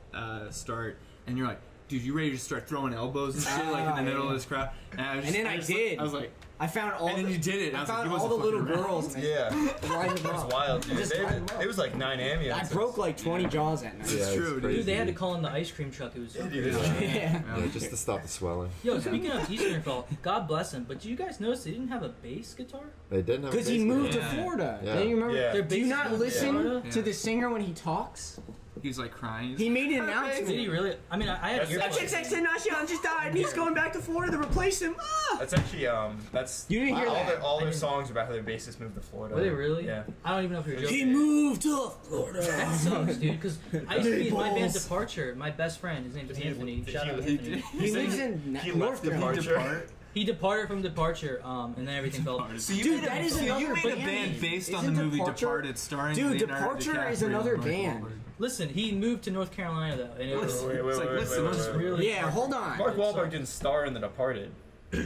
start, and you're like, dude, you ready to start throwing elbows and shit like in the middle of this crowd? And, I was And then I just did. I was like, I found all. and then the, you did it. I I was like, found he all the wasn't little fucking girls. And Yeah. I lined them It was up. wild, dude. Just lined them up. It was like 9 ambulances. I broke like 20 jaws that night. Yeah, It's it's true, dude. crazy. Dude, they had to call in the ice cream truck. It was. Yeah, dude. Yeah. Yeah, just to stop the swelling. Yo, speaking of Eastern Fall, God bless him. But did you guys notice they didn't have a bass guitar? They didn't have Because he basement. moved Yeah. to Florida. Yeah. Don't you remember? Yeah. Their Do you bass not guitar- listen Florida? to the singer when he talks? He was like crying. He made an Did he announcement. really? I mean, I had That's earbuds. actually- Tenacion just died and he's going back to Florida to replace him. Ah! That's actually that's You didn't hear all that? their all I their didn't. songs are about how their bassist moved to Florida. Were they really? Yeah. I don't even know if you're He joking. moved to Florida. That sucks, dude. Because I used to be in my band Meatballs. Departure. My best friend, his name is He- Anthony. he- Shout out he- Anthony. He lives in He North left Carolina. Departure. He departed from Departure, and then everything fell apart. So you Dude, made that a, is so another you made a band. band based on the Isn't movie Departure- Departed, starring Dude, Leonardo Departure DiCaprio is another and Mark band. Wahlberg. Listen, he moved to North Carolina though, and it was. Wait, It's like, listen, it was wait. really. Yeah, hold on. Mark Wahlberg didn't star in The Departed.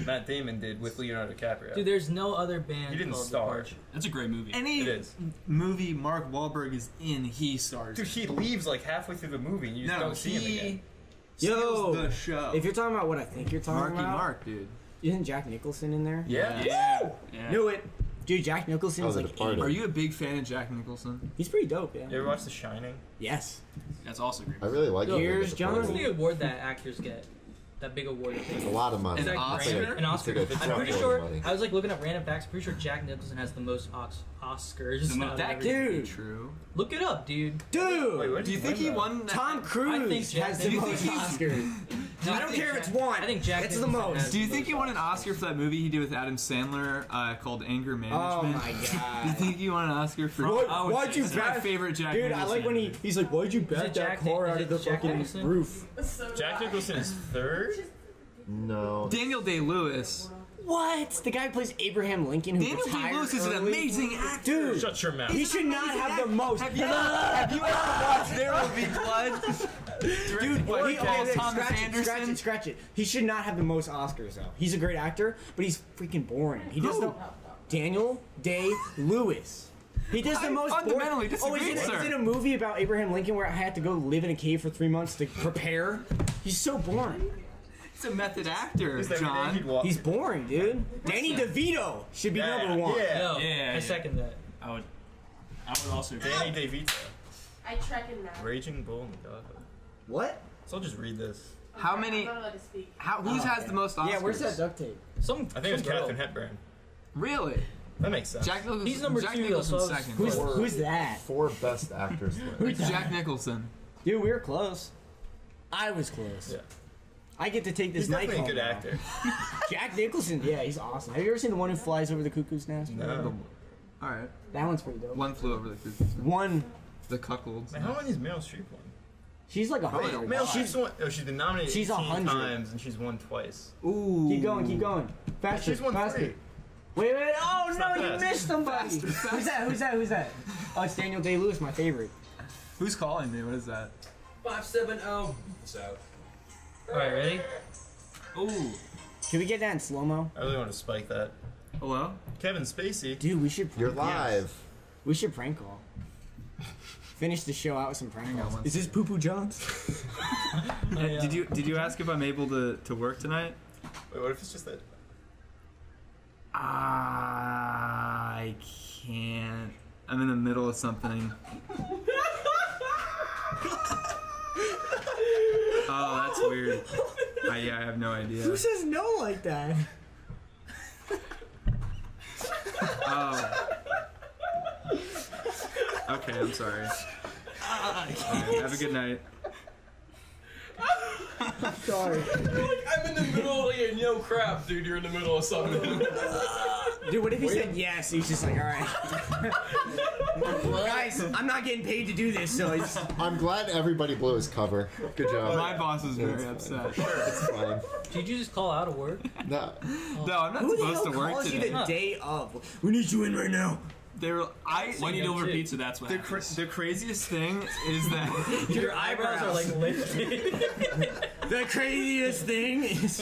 Matt Damon did with Leonardo DiCaprio. Dude, there's no other band He didn't called star. Departure. That's a great movie. Any It is. movie Mark Wahlberg is in, he stars. Dude, he leaves like halfway through the movie. And you just no, don't see him again. he Yo, steals the show. if you're talking about what I think you're talking Marky about, Mark, dude. isn't Jack Nicholson in there? Yeah. Yeah. Yeah. Knew it. Dude, Jack Nicholson's The like Departed. Are you a big fan of Jack Nicholson? he's pretty dope, yeah. You ever watch The Shining? Yes. That's also great. I really like it. Here's The John. What's Departed. the award that actors get? That big award. That they It's a get? lot of money. An It's like Oscar? An Oscar. It's like a I'm pretty truckload sure. of money. I was like looking up random facts. Pretty sure Jack Nicholson has the most Oscars. The mo- out of That everything. could be Dude. true. Look it up, dude. Dude! Wait, what Do you think he won that? Tom I Cruise think Jack- has do the you most think he's- Oscars. I don't care if it's one. I think Jack It's the Nicholson most. has Do you the think he most won an Oscars. Oscar for that movie he did with Adam Sandler called Anger Oh Management? my Do you god. think he won an Oscar for What, I would why'd say you so. That's my back? favorite Jack Dude, I Nicholson like when he's like, why'd you back that Jack car Nic- out is of the it Jack fucking Nicholson? roof? Jack Nicholson is third? No. Daniel Day-Lewis. What? The guy who plays Abraham Lincoln who Daniel retired Day-Lewis is an early? amazing actor. Dude, Shut your mouth. he should not have the most. Have you ever watched There Will Be Blood? Dude, What, he, Paul okay, Thomas scratch Anderson? it, scratch it. He should not have the most Oscars though. He's a great actor, but he's freaking boring. He does Who? the Daniel Day-Lewis. He does the I most fundamentally boring. disagree, is sir. it a movie about Abraham Lincoln where I had to go live in a cave for 3 months to prepare? He's so boring. He's a method actor, Just every day he'd John. walk- He's boring, dude. Danny DeVito should be Yeah, number 1. yeah. Yo, Yeah, I yeah. second that. I would also agree. Danny DeVito. I track him now. Raging Bull in the Godfather. What? So I'll just read this. How I'm many? not allowed to speak. Whose has the most Oscars? Yeah, where's that duct tape? Some. I think it was some girl. Katharine Hepburn. Really? That makes sense. Jack Nicholson. He's number Jack 2, Nicholson's so I was- second. Who's that? 4 best actors. Who's Jack Nicholson? Dude, we were close. I was close. Yeah. I get to take this He's mic definitely a home good now. actor. Jack Nicholson, yeah, he's awesome. Have you ever seen the one who flies over the cuckoo's nest? No. All right. That one's pretty dope. One flew over the cuckoo's nest. One, The cuckolds. Man, how long is Meryl Streep won? she's like a Probably hundred. a Meryl lot. Streep's won. Oh, she's been nominated She's 18 100. times and she's won twice. Ooh. Keep going, keep going. Faster, She's won faster. 3. Wait, oh It's no, not you fast. missed somebody. Who's that? Who's that? Who's that? Oh, it's Daniel Day-Lewis, my favorite. Who's calling me? What is that? 570. What's out? Alright, ready? Ooh. Can we get that in slow-mo? I really want to spike that. Hello? Kevin Spacey. Dude, we should You're prank- live. We should prank call. Finish the show out with some prank Hang on calls. one Is this Poo Poo John's? Did you ask if I'm able to work tonight? Wait, what if it's just that? I can't. I'm in the middle of something. Oh, that's weird. I have no idea. Who says no like that? Oh. Okay, I'm sorry. Okay, have a good night. Sorry. I'm in the middle of no crap, dude. You're in the middle of something. Dude, what if he said yes? He's just like, alright. Guys, I'm not getting paid to do this, so it's... I'm glad everybody blew his cover. Good job. My boss is very It's upset. It's fine. Did you just call out of work? No. No, I'm not Who the supposed hell to work calls you today. the day of? We need you in right now. When you deliver pizza, that's what happens. The craziest thing is that Your eyebrows are like lifted. The craziest thing is...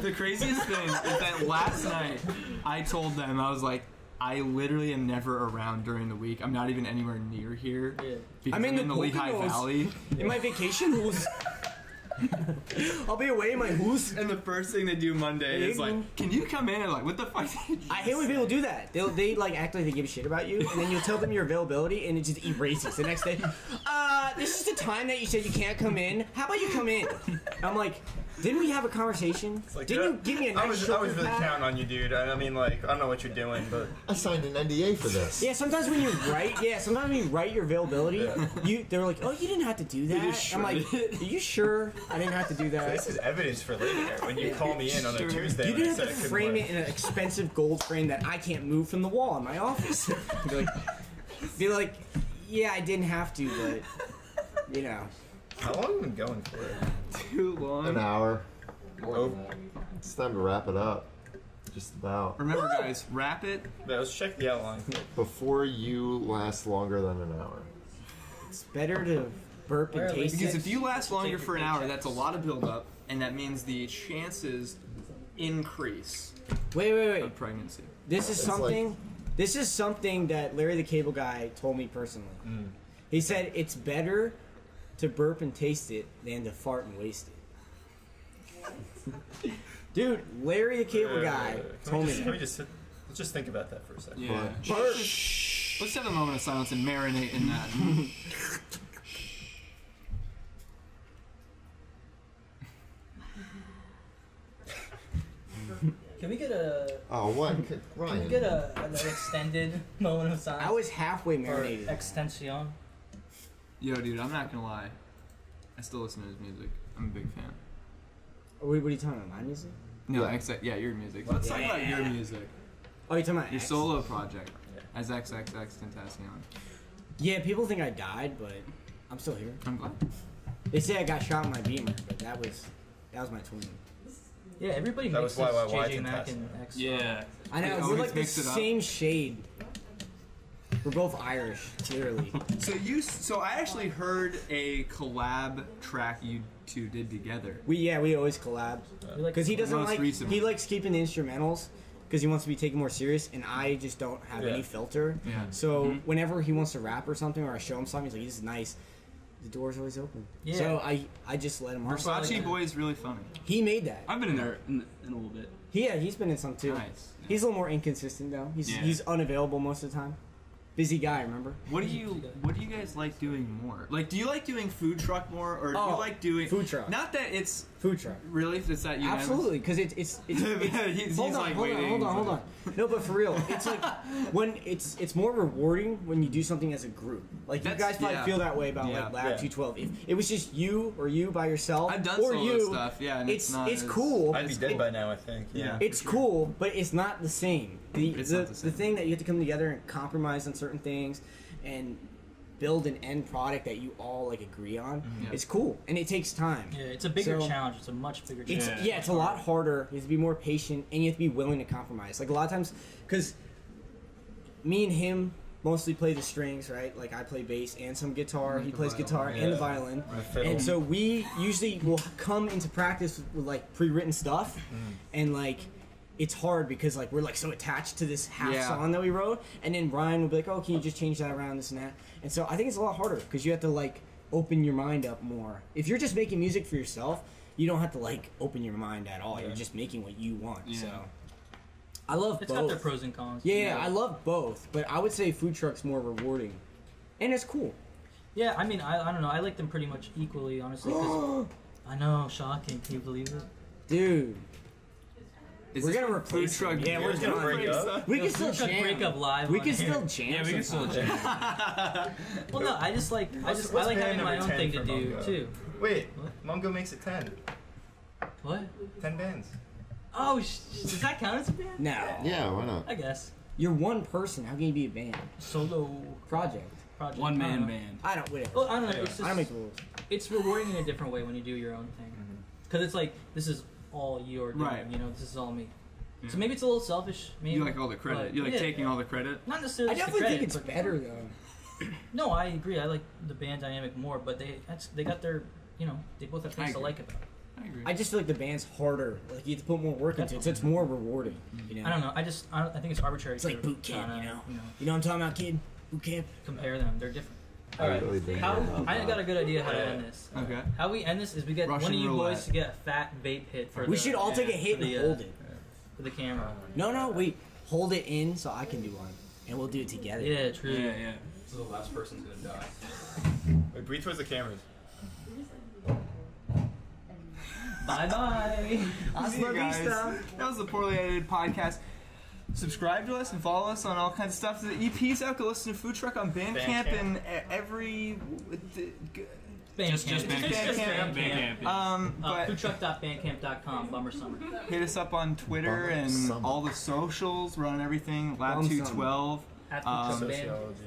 the craziest thing is that last night I told them, I was like, I literally am never around during the week. I'm not even anywhere near here. Yeah. Because I'm in the Lehigh Poconos. Valley. In my vacation house. I'll be away in my house. And the first thing they do Monday is like, can you come in? And like, what the fuck did you I hate when people do that. They like act like they give a shit about you, and then you'll tell them your availability, and it just erases. The next day, this is the time that you said you can't come in. How about you come in? I'm like, didn't we have a conversation? Like, Didn't you give me a nice I was shoulder really pad? counting on you, dude. I mean, like, I don't know what you're doing, but I signed an NDA for this. Yeah, sometimes when you write, your availability, they're like, oh, you didn't have to do that. I'm like, are you sure I didn't have to do that? this is evidence for later. When you call me in on a Tuesday, You when I didn't said have I to couldn't frame work. it in an expensive gold frame that I can't move from the wall in my office. Be like, yeah, I didn't have to, but you know. How long have you been going for? too long? An hour. Oh, It's time to wrap it up. Just about. Remember, guys, wrap it. yeah, let's check the outline. Before you last longer than an hour. It's better to burp and taste Because it. if you last longer for an hour, that's a lot of buildup, and that means the chances increase Wait. of pregnancy. This is It's something. This is something that Larry the Cable Guy told me personally. He said it's better to burp and taste it than to fart and waste it. Dude, Larry the Cable Guy told me Can that. we just sit, let's just think about that for a second. Yeah. Let's have a moment of silence and marinate in that. Can we get a Oh, what? can Ryan. we get an extended moment of silence? I was halfway or marinated. extension. Yo, dude, I'm not gonna lie. I still listen to his music. I'm a big fan. Wait, what are you talking about? My music? No, Yeah. your music. Let's talk about your music. Oh, you're talking about Your X? solo project as XXX Tentacion. Yeah, people think I died, but I'm still here. I'm glad. They say I got shot in my Beamer, but that was my twin. Yeah, everybody That makes was this YYY JJ Mack Tentacion. and X. Yeah. I They know, we're always like the mix it up. same shade. We're both Irish, clearly. So I actually heard a collab track you two did together. We always collab. We like Because he doesn't Most like, recently. he likes keeping the instrumentals because he wants to be taken more serious, and I just don't have Yeah. any filter. Yeah. So whenever he wants to rap or something, or I show him something, he's like, this is nice. The door's always open. Yeah. So I just let him off. Versace Boy is really funny. He made that. I've been in there in a little bit. Yeah, he's been in some too. Nice. He's a little more inconsistent though. He's unavailable most of the time. Busy guy, remember? What do you guys like doing more? Like, do you like doing food truck more, or do you like doing food truck? Not that it's Food truck. really. It's that unanimous? Absolutely, because it's He's hold like on, waiting. hold on. No, but for real, it's like when it's more rewarding when you do something as a group. Like you guys probably feel that way about like Lab 212. If it was just you or you by yourself, I've done or solo you, stuff, yeah, and it's not as- cool. I'd be dead by now, I think. Yeah. It's cool, but it's not the same. It's not the same. The thing that you have to come together and compromise on certain things and build an end product that you all like agree on. It's cool, and it takes time. Yeah, it's a bigger challenge. It's a much bigger challenge. It's a lot harder. You have to be more patient, and you have to be willing to compromise. Like a lot of times, because me and him mostly play the strings, right? Like I play bass and some guitar. He plays guitar and the violin. And so we usually will come into practice with like pre-written stuff, and like it's hard because like we're like so attached to this half song that we wrote, and then Ryan will be like, "Oh, can you just change that around, this and that?" And so I think it's a lot harder because you have to like open your mind up more. If you're just making music for yourself, you don't have to like open your mind at all. You're just making what you want. So I love It's both. got their pros and cons. Yeah, I love both, but I would say food truck's more rewarding, and it's cool. Yeah, I mean, I don't know. I like them pretty much equally, honestly. 'Cause I know, shocking. Can you believe it? Dude, Is we're this gonna when replace food truck. them. Yeah, we're just gonna break up. we can Food still truck jam. break up live. We on can air. still jam. Yeah, we can still sometimes. jam. Well, no, I just like I What's like band having my number own 10 thing to for do Mungo? too. Wait, Mungo makes it 10. What? 10 bands. Oh, does that count as a band? No, Yeah, why not? I guess. you're one person. How can you be a band? Solo Project. project. One I don't man know. band. I don't. Whatever. Well, I don't know. It's I don't make just the rules. it's rewarding in a different way when you do your own thing. Because it's like this is all you're doing. Right. You know, this is all me. Yeah. So maybe it's a little selfish. Maybe You like all the credit. but You like yeah. taking all the credit. Not necessarily. I just the definitely credit, think it's but- better though. No, I agree. I like the band dynamic more, but they got their they both have things to agree. like about it. I agree. I just feel like the band's harder. Like you have to put more work into it, so it's more rewarding. You know? I don't know. I think it's arbitrary. It's like to boot camp, kinda, you know. You know what I'm talking about, kid? Boot camp. compare them. They're different. I really do. I got a good idea how to end this. Okay. How we end this is we get Russian one of you roulette. boys to get a fat vape hit for We the, should all take a hit for and the, hold it. for the camera. No, wait. Hold it in so I can do one, and we'll do it together. Yeah, true. Yeah. So the last person's gonna die. Wait, breathe towards the cameras. Bye bye. See you guys. That was the Poorly Edited Podcast. Subscribe to us and follow us on all kinds of stuff. The EP's out. Go listen to Food Truck on Bandcamp and every. Just Bandcamp. Bandcamp. But Foodtruck.bandcamp.com. Bummer summer. hit us up on Twitter and all the socials. We're on everything. Lab Bum 212. At Um, Food Truck Band. Sociology.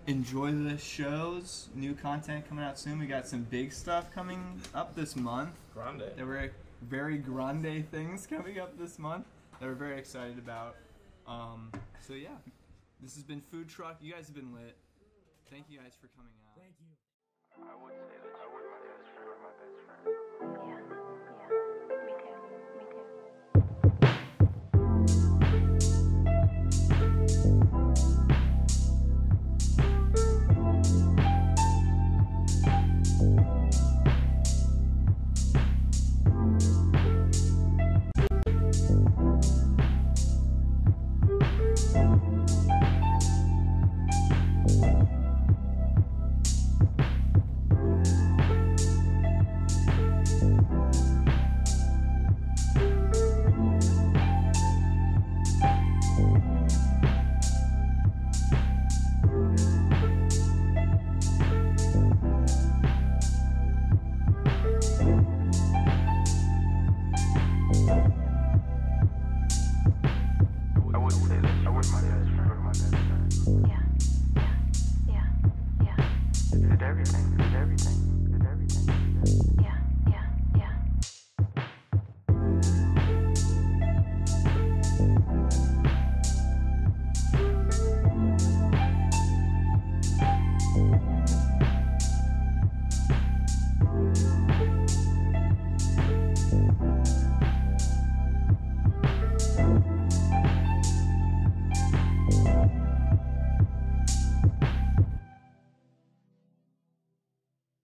Enjoy the shows. New content coming out soon. We got some big stuff coming up this month. Grande. There were very grande things coming up this month that we're very excited about. So yeah, this has been Food Truck. You guys have been lit. Thank you guys for coming out. Thank you. I would say that you were my best friend. I would say that you were my best friend. Yeah. Did everything. Yeah.